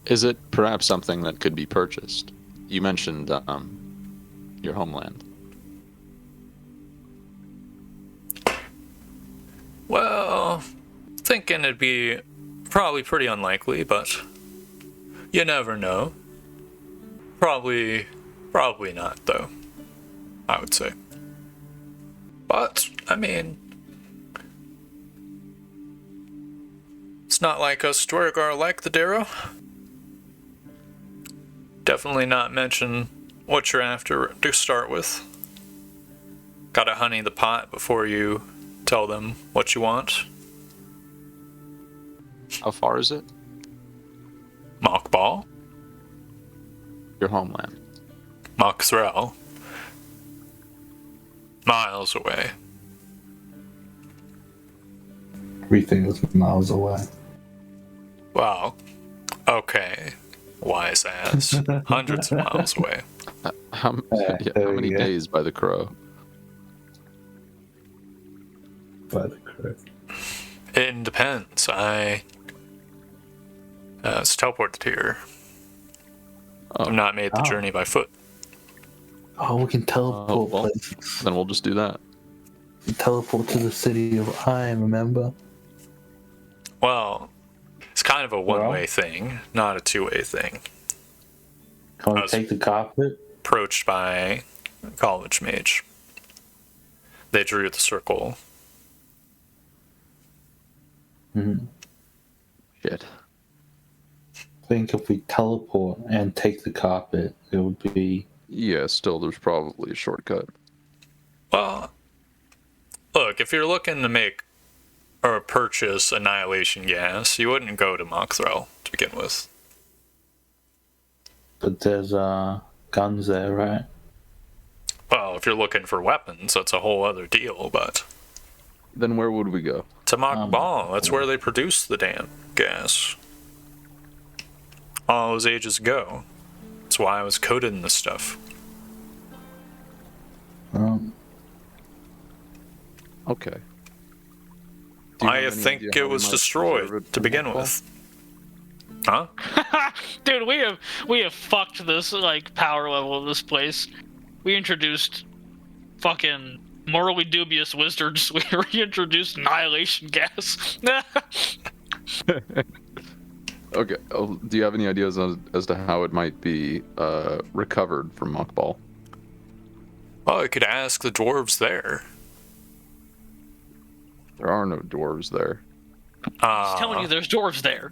is it perhaps something that could be purchased? You mentioned your homeland. Well, thinking it'd be probably pretty unlikely, but you never know. Probably not, though, I would say. But, I mean, it's not like us Dwergar like the Darrow. Definitely not mention what you're after to start with. Gotta honey the pot before you tell them what you want. How far is it? Mock Ball? Your homeland. Mock Threll. Miles away. Everything is miles away. Wow. Okay. Wise ass. Hundreds of miles away. How there how we many go. days by the crow? By the correct. It depends. I was teleported here. I've not made the Oh. journey by foot. Oh, we can teleport well. places. Then we'll just do that. We teleport to the city of Heim, remember? Well, it's kind of a one-way thing, not a two-way thing. Can I we was- take the carpet? Approached by a college mage. They drew the circle. Mm-hmm. Shit. think if we teleport and take the carpet, it would be. Yeah, still, there's probably a shortcut. Well, look, if you're looking to make or purchase annihilation gas, you wouldn't go to Mockthrow to begin with. But there's guns there, right? Well, if you're looking for weapons, that's a whole other deal, but Then where would we go? to Mock Ball, that's where they produce the damn gas. All those ages ago. That's why I was coded in this stuff. Okay. Do you I have any think idea it how we was might destroyed preserve it to from begin Mockball? with. Huh? Dude, we have fucked this like power level of this place. We introduced fucking morally dubious wizards. We reintroduced annihilation gas. Okay. Oh, do you have any ideas as to how it might be recovered from Mockball? Well, I could ask the dwarves there. There are no dwarves there. I'm telling you, there's dwarves there.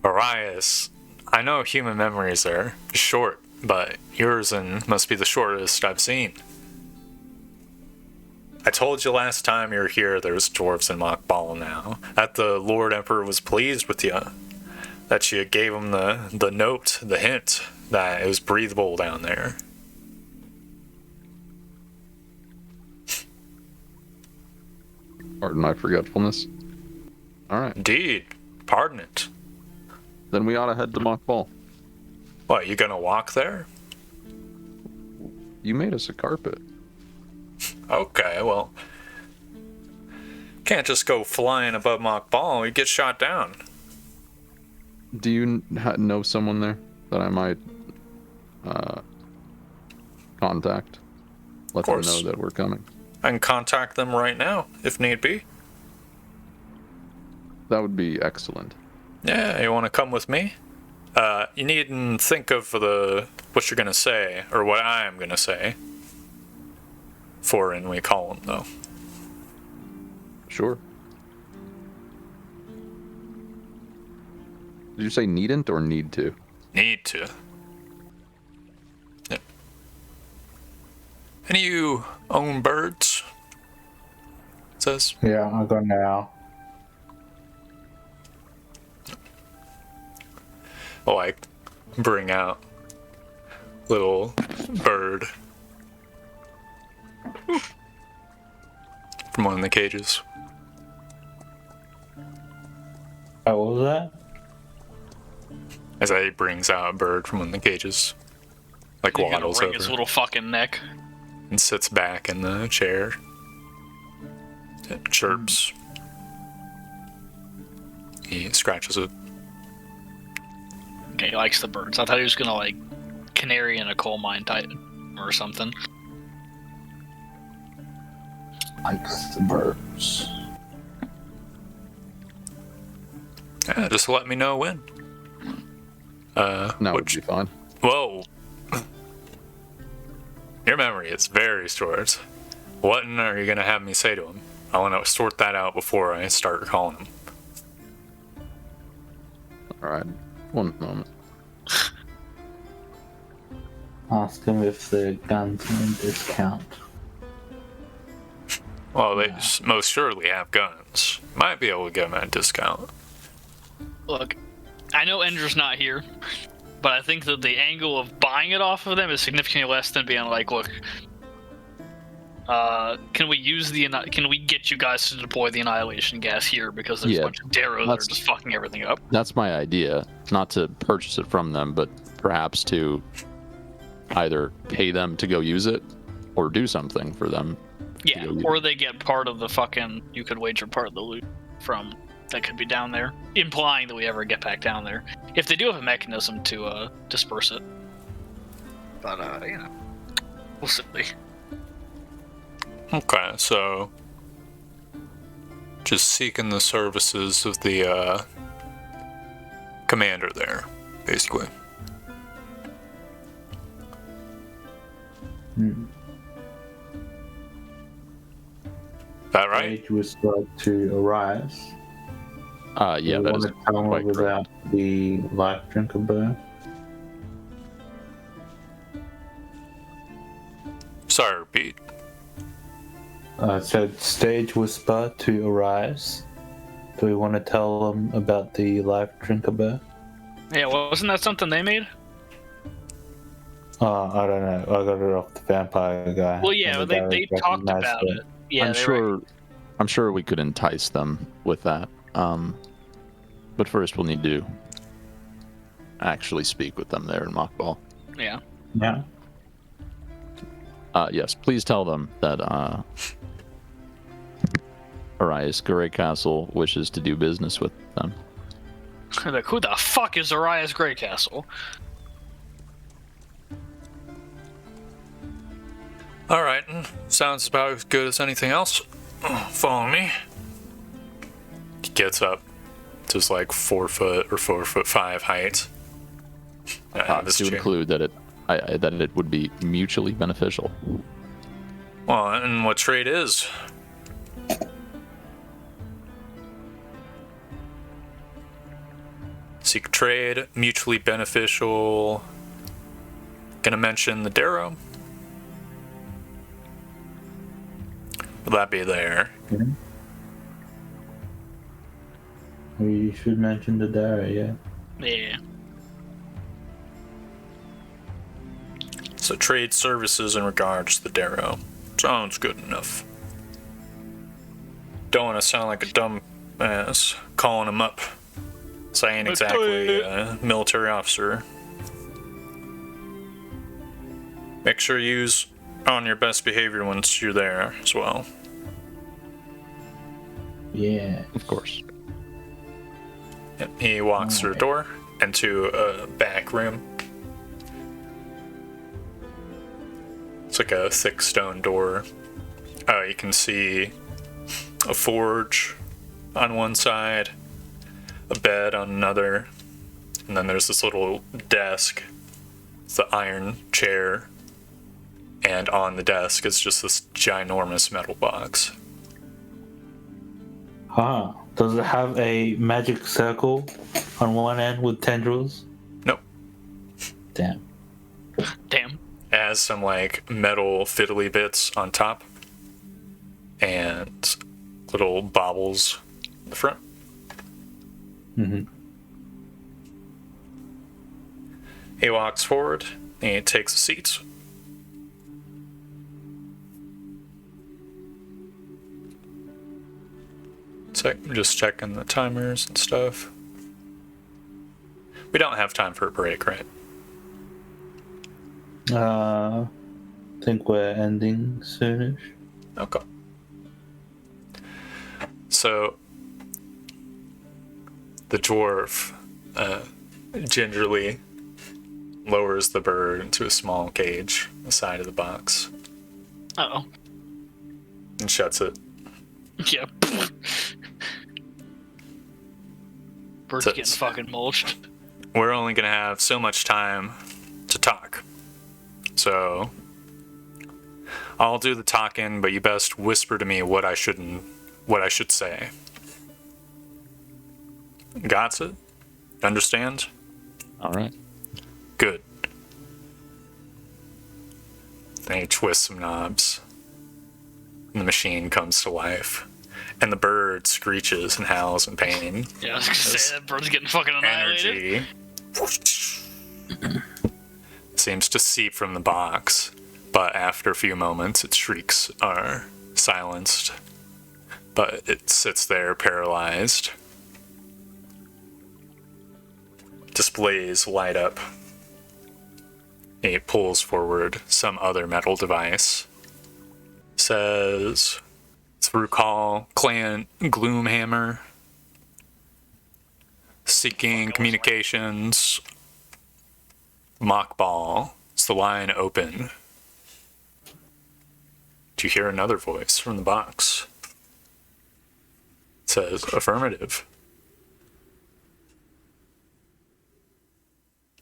Arias, I know human memories are short, but yours must be the shortest I've seen. I told you last time you were here there was dwarves in Mockball now, that the Lord Emperor was pleased with you, that you gave him the note, the hint, that it was breathable down there. Pardon my forgetfulness. Alright. Indeed, pardon it. Then we ought to head to Mockball. What, you gonna walk there? You made us a carpet. Okay, well, can't just go flying above Mockball, you get shot down. Do you know someone there that I might contact? Let them course. know that we're coming. I can contact them right now, if need be. That would be excellent. Yeah, you want to come with me? You needn't think of what you're gonna say, or what I am gonna say. Foreign, we call them, though. Sure. Did you say needn't or need to? Need to. Yep. Any of you own birds? It says. Yeah, I got now. Oh, I bring out little bird from one of the cages. Oh, what was that? As he brings out a bird from one of the cages, like You're gonna waddles wring over his little fucking neck. and sits back in the chair. It chirps. He scratches it. Okay, he likes the birds. I thought he was gonna like canary in a coal mine type or something. Likes the birds. Yeah, just let me know when. No, would be fine. Whoa. Your memory is very short. What are you gonna have me say to him? I want to sort that out before I start calling him. Alright. One moment. Ask him if the guns are in discount. Well, they most surely have guns. Might be able to get them at a discount. Look, I know Ender's not here, but I think that the angle of buying it off of them is significantly less than being like, look, can we get you guys to deploy the annihilation gas here because there's a Yeah, bunch of Darrow that are just fucking everything up. That's my idea. Not to purchase it from them, but perhaps to either pay them to go use it or do something for them. Yeah, go use or they get part of the fucking, you could wager part of the loot from that could be down there, implying that we ever get back down there. If they do have a mechanism to disperse it. But, we'll see. Okay, so just seeking the services of the commander there, basically. That right? Age was like to Arias. Yeah, we that want is to tell him quite about the life drinker bear. Sorry, repeat. Said stage whisper to arise. Do we want to tell them about the life drinker bear? Yeah, wasn't that something they made? I don't know. I got it off the vampire guy. Well, yeah, and they Derek talked recognized about it. Yeah, I'm sure we could entice them with that. But first we'll need to actually speak with them there in Mockball. Yeah. Yeah. Yes, please tell them that Arias Grey Castle wishes to do business with them. Like, who the fuck is Arias Greycastle? All right, sounds about as good as anything else. Follow me. He gets up to his like 4 foot or 4'5" height. To include that it would be mutually beneficial. Well, and what trade is? Seek trade, mutually beneficial. Gonna mention the Darrow. Will that be there? Mm-hmm. You should mention the Dara, yeah. Yeah. So trade services in regards to the Darrow. Sounds good enough. Don't want to sound like a dumb ass calling him up. So I ain't exactly a military officer. Make sure you use on your best behavior once you're there as well. Yeah. Of course. Yep, he walks through a door into a back room. It's like a thick stone door. You can see a forge on one side, a bed on another, and then there's this little desk. It's the iron chair, and on the desk is just this ginormous metal box. Huh. Does it have a magic circle on one end with tendrils? Nope. Damn. Damn. It has some like metal fiddly bits on top and little baubles in the front. Mm-hmm. He walks forward and he takes a seat. I'm just checking the timers and stuff. We don't have time for a break, right? Think we're ending soonish. Okay. So, the dwarf gingerly lowers the bird into a small cage on the side of the box Uh-oh. and shuts it. Yeah. Bird's So- getting fucking mulched. We're only gonna have so much time to talk. So, I'll do the talking, but you best whisper to me what I should say. Got it? Understand? All right. Good. Then he twists some knobs, and the machine comes to life, and the bird screeches and howls in pain. Yeah, I was gonna say, that bird's getting fucking annihilated. Energy seems to seep from the box, but after a few moments, its shrieks are silenced. But it sits there paralyzed. Displays light up. He pulls forward some other metal device. Says, through call, Clan Gloomhammer, seeking communications, Mockball. Is the line open? Do you hear another voice from the box? It says, affirmative.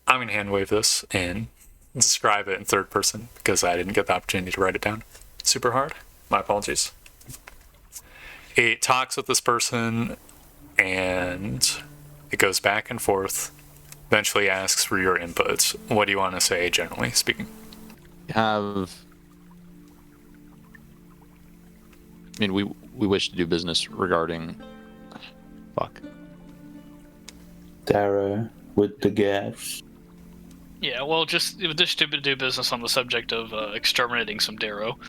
I'm going to hand wave this and describe it in third person because I didn't get the opportunity to write it down super hard. My apologies. It talks with this person and It goes back and forth, eventually asks for your inputs. What do you want to say, generally speaking? We wish to do business regarding. Fuck. Darrow with the gas. Yeah, well, just to do business on the subject of exterminating some Darrow.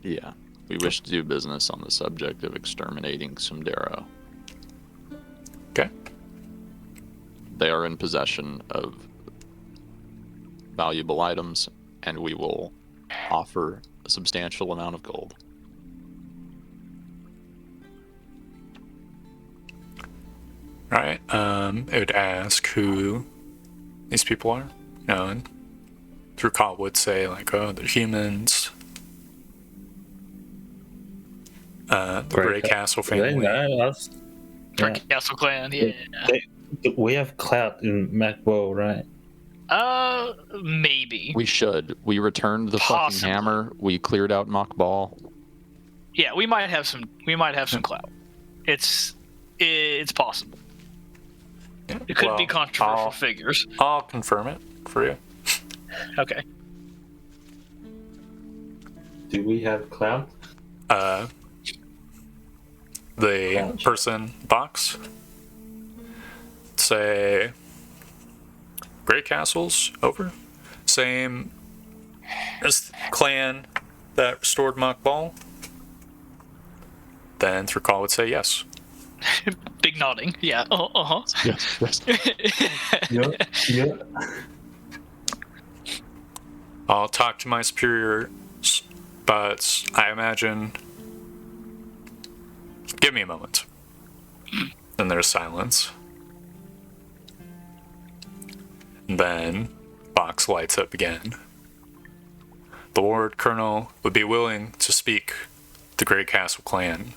Yeah, we wish to do business on the subject of exterminating some Darrow. Okay. They are in possession of valuable items, and we will offer a substantial amount of gold. Alright, it would ask who these people are. You know, and Sturndrakal would say, like, oh, they're humans. The Grey Castle They family. know us. For Yeah. Castle Clan, yeah. We have clout in Macworld, right? Maybe. We should. We returned the Possibly. fucking hammer. We cleared out Mockball. Yeah, we might have some. We might have some clout. It's possible. It could be controversial figures. I'll confirm it for you. Okay. Do we have clout? The person box say Grey Castle's over. Same as the clan that restored Mockball. Then Sturndrakal would say yes. Big nodding. Yeah. Uh-huh. Yes. Yeah. I'll talk to my superiors, but I imagine. Give me a moment. Then there's silence. Then box lights up again. The Lord Colonel would be willing to speak the Grey Castle clan.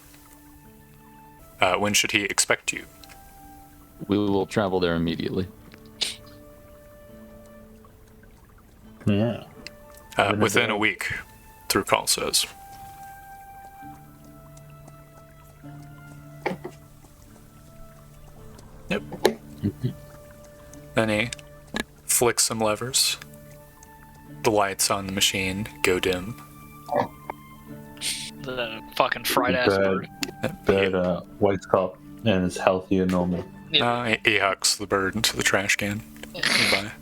When should he expect you? We will travel there immediately. Yeah. Within a week, Sturndrakal says. Yep. Then he flicks some levers. The lights on the machine go dim. The fucking fried ass bird. Bird wakes up and is healthy and normal. He hucks the bird into the trash can nearby.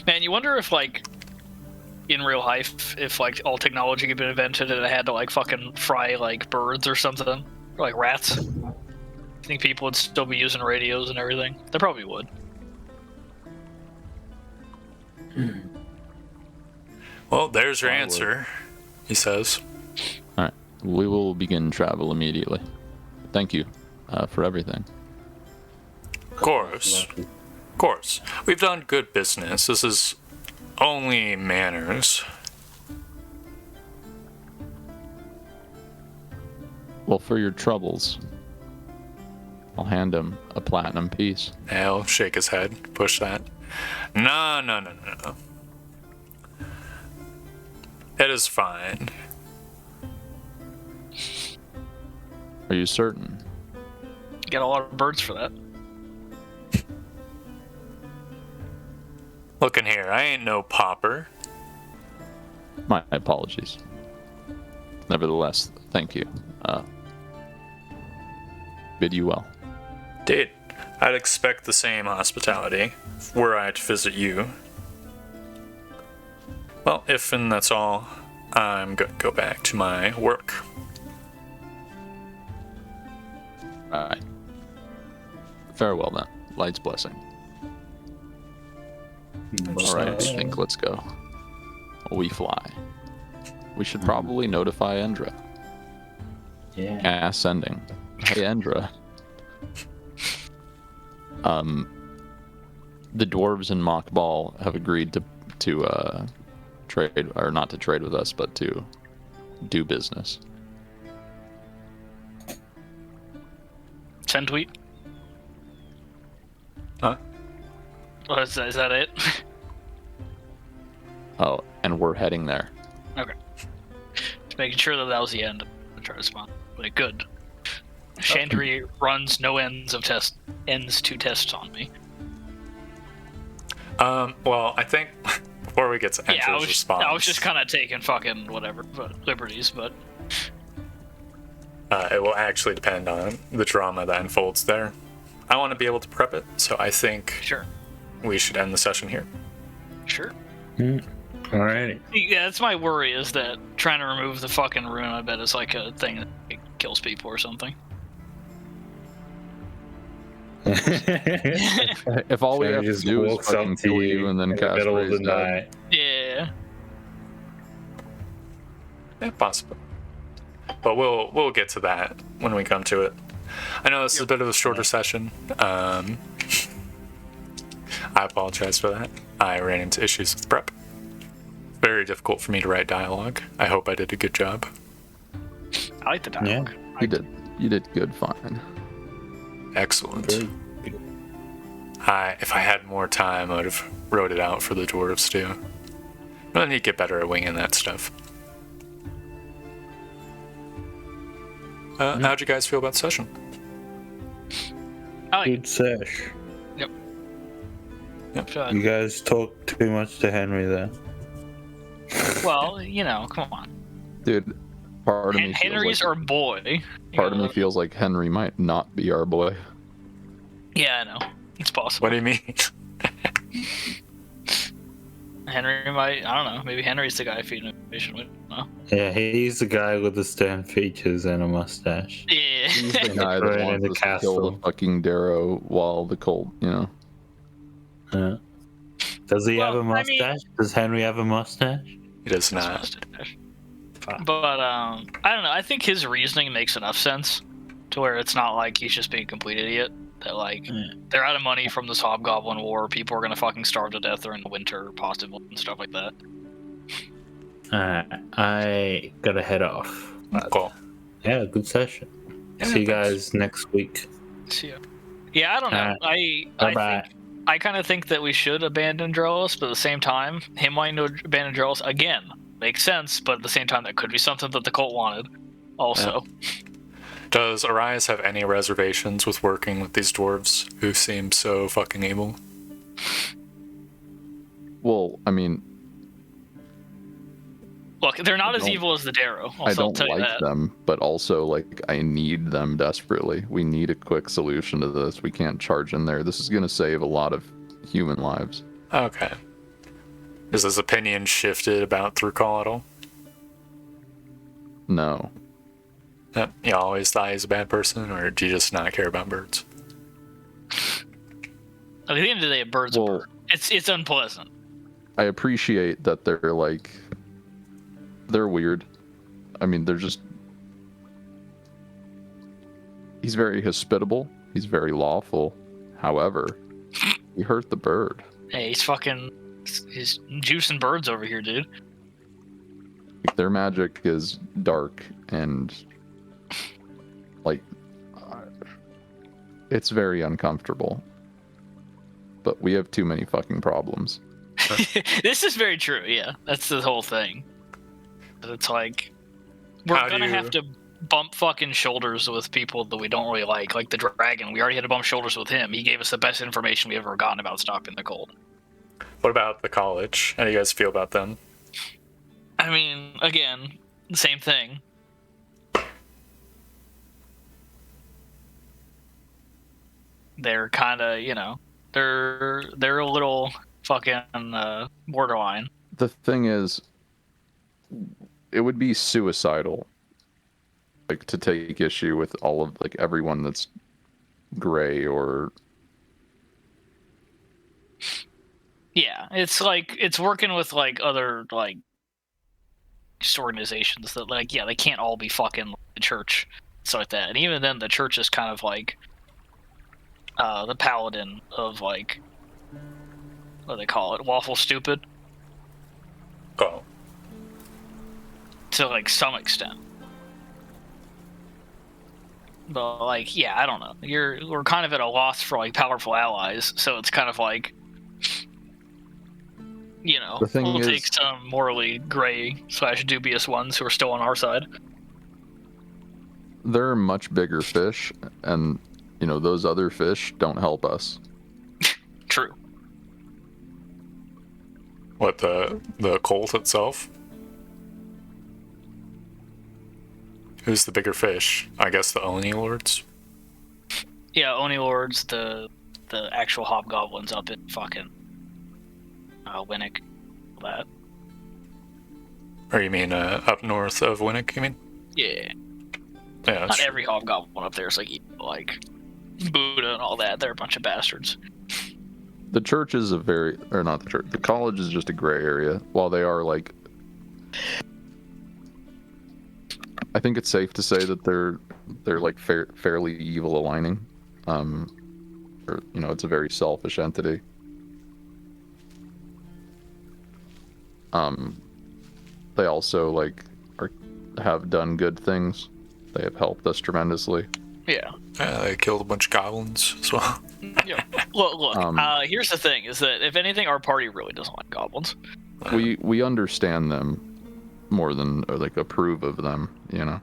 Man, you wonder if, like, in real life, if, like, all technology had been invented and it had to, like, fucking fry, like, birds or something, or, like, rats. I think people would still be using radios and everything. They probably would. Well, there's your I would. answer, he says. All right. We will begin travel immediately. Thank you for everything. Of course. Of course. We've done good business. This is only manners. Well, for your troubles, I'll hand him a platinum piece. He'll shake his head, push that. No. It is fine. Are you certain? Get a lot of birds for that. Looking here, I ain't no pauper. My apologies. Nevertheless, thank you. Bid you well. Dude, I'd expect the same hospitality were I to visit you. Well, if and that's all, I'm going to go back to my work. Alright. Farewell then. Light's blessing. Alright, I think let's go. We fly. We should probably notify Endra. Yeah. Ascending. Hey Endra. The dwarves in Mockball have agreed to trade, or not to trade with us, but to do business. Send tweet. Huh? Oh, is that it? Oh, and we're heading there. Okay. Just making sure that was the end. I try to respond. Like, good. Chandri runs no ends to tests on me. Well, I think before we get to Entra's response, I was just kind of taking fucking whatever, but liberties, but it will actually depend on the drama that unfolds there. I want to be able to prep it, so I think sure, we should end the session here. sure. Alright. Yeah, that's my worry, is that trying to remove the fucking rune, I bet, is like a thing that kills people or something. If all we have to just do is walks fucking up to kill you you and then in the cast middle of Raise the Dead. night. Yeah. Yeah, possible. But we'll get to that when we come to it. I know this is a bit of a shorter session. I apologize for that. I ran into issues with prep. Very difficult for me to write dialogue. I hope I did a good job. I like the dialogue. You did good, fine. Excellent. Very If I had more time, I would have wrote it out for the dwarves too. But I need to get better at winging that stuff. How'd you guys feel about the session? I like good sesh. it. You guys talk too much to Henry there. Well, come on. Dude, part of me Henry's feels our like, boy. part of me feels like Henry might not be our boy. Yeah, I know. It's possible. What do you mean? Henry might, I don't know, maybe Henry's the guy feeding information. We don't know. Yeah, he's the guy with the stern features and a mustache. Yeah. He's the guy Right that in wants the us to kill castle. the fucking Darrow while the cold, Yeah. Does he have a Well, I mean- mustache? Does Henry have a mustache? He does not. Mustache. But I don't know. I think his reasoning makes enough sense to where it's not like he's just being a complete idiot. That like they're out of money from this Hobgoblin War. People are gonna fucking starve to death during the winter, possible, and stuff like that. I gotta head off. Cool. Yeah, good session. See you guys next week. So, yeah, I don't know. Bye-bye. I kind of think that we should abandon Drellis, but at the same time, him wanting to abandon Drellis again makes sense. But at the same time, that could be something that the cult wanted. Also, Does Arias have any reservations with working with these dwarves who seem so fucking evil? Well, I mean, look, they're not as don't- evil as the Darrow. I I'll don't tell you like that. them, but also, like, I need them desperately. We need a quick solution to this. We can't charge in there. This is going to save a lot of human lives. Okay. Is his opinion shifted about Thrukal at all? No. Yep. You always thought he's a bad person, or do you just not care about birds? At the end of the day, a bird's a Well, bird. It's unpleasant. I appreciate that they're, like, they're weird. I mean, they're just... He's very hospitable. He's very lawful. However, he hurt the bird. Hey, he's juicing birds over here, dude. Their magic is dark and like it's very uncomfortable. But we have too many fucking problems. This is very true. Yeah, that's the whole thing. But it's like we're How do gonna you- have to bump fucking shoulders with people that we don't really like the dragon. We already had to bump shoulders with him. He gave us the best information we ever gotten about stopping the cold. What about the college? How do you guys feel about them? I mean, again, same thing. They're kind of, they're a little fucking borderline. The thing is, it would be suicidal, like, to take issue with all of, like, everyone that's gray or... Yeah, it's like it's working with like other like just organizations that like they can't all be fucking the church, stuff like that. And even then, the church is kind of like the paladin of like what do they call it, lawful stupid, Oh. to like some extent. But like, yeah, I don't know. We're kind of at a loss for like powerful allies, so it's kind of like you know, The thing we'll is- take some morally gray / dubious ones who are still on our side. There are much bigger fish, and you know those other fish don't help us. True. What, the cult itself? Who's the bigger fish? I guess the Oni Lords? Yeah, Oni Lords, the actual hobgoblins up in fucking Winnick. That. Or you mean up north of Winnick, you mean? Yeah. Yeah, that's Not true. every hobgoblin up there is like Buddha and all that. They're a bunch of bastards. The church is a very, or not the church. The college is just a gray area. While they are like, I think it's safe to say that they're like fairly evil aligning. Or you know, it's a very selfish entity. They also like have done good things. They have helped us tremendously. Yeah. Yeah, they killed a bunch of goblins as well. Yeah. Look. Um, Here's the thing: is that if anything, our party really doesn't like goblins. We understand them more than or like approve of them. You know.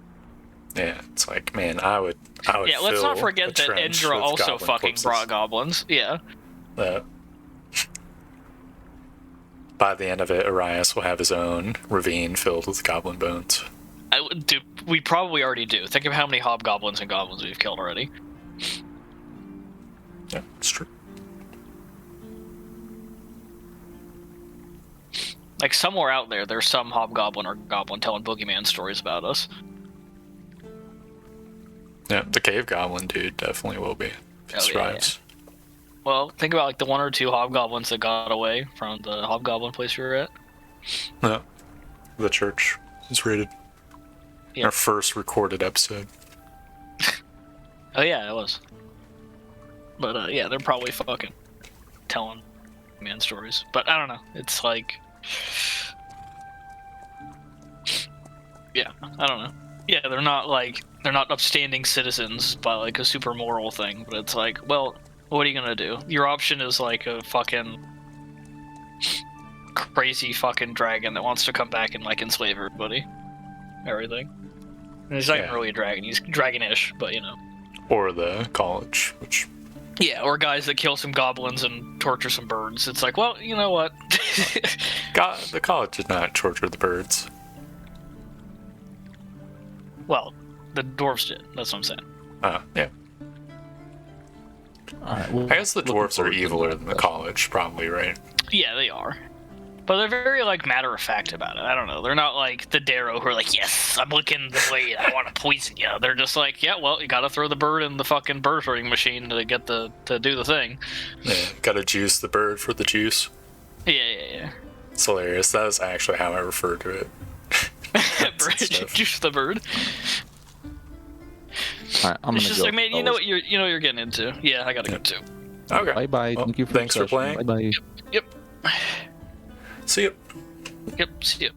Yeah, it's like, man, I would. Yeah. Let's not fill forget a that trench Indra with also goblin fucking corpses. brought goblins. Yeah. By the end of it, Arias will have his own ravine filled with goblin bones. Dude, we probably already do. Think of how many hobgoblins and goblins we've killed already. Yeah, it's true. Like somewhere out there, there's some hobgoblin or goblin telling boogeyman stories about us. Yeah, the cave goblin dude definitely will be. If he Oh, yeah, survives. Well, think about like the 1 or 2 hobgoblins that got away from the hobgoblin place we were at. Yeah. The church is rated. Yeah. Our first recorded episode. Oh yeah, it was. But yeah, they're probably fucking telling man stories. But I don't know. It's like, yeah, I don't know. Yeah, they're not upstanding citizens by like a super moral thing. But it's like, well, what are you gonna do? Your option is like a fucking crazy fucking dragon that wants to come back and like enslave everybody, everything. And he's not even Yeah. really a dragon. He's dragonish, but you know. Or the college, which. Yeah, or guys that kill some goblins and torture some birds. It's like, well, you know what? The college did not torture the birds. Well, the dwarves did. That's what I'm saying. Yeah. All right. Well, I guess the Looking dwarves are forward to eviler that than the session. college, probably, right? Yeah, they are. But they're very, like, matter-of-fact about it. I don't know. They're not like the Darrow who are like, yes, I'm looking the way I want to poison you. They're just like, yeah, well, you gotta throw the bird in the fucking bird throwing machine to get to do the thing. Yeah. Gotta juice the bird for the juice. Yeah. It's hilarious. That is actually how I refer to it. Bird, stuff. juice the bird. All right, I'm It's gonna just go. like, man, you know what you're getting into. Yeah, I gotta go too. Okay. Bye bye. Well, Thank you for thanks for playing. Bye bye. Yep. See you. Yep. See ya.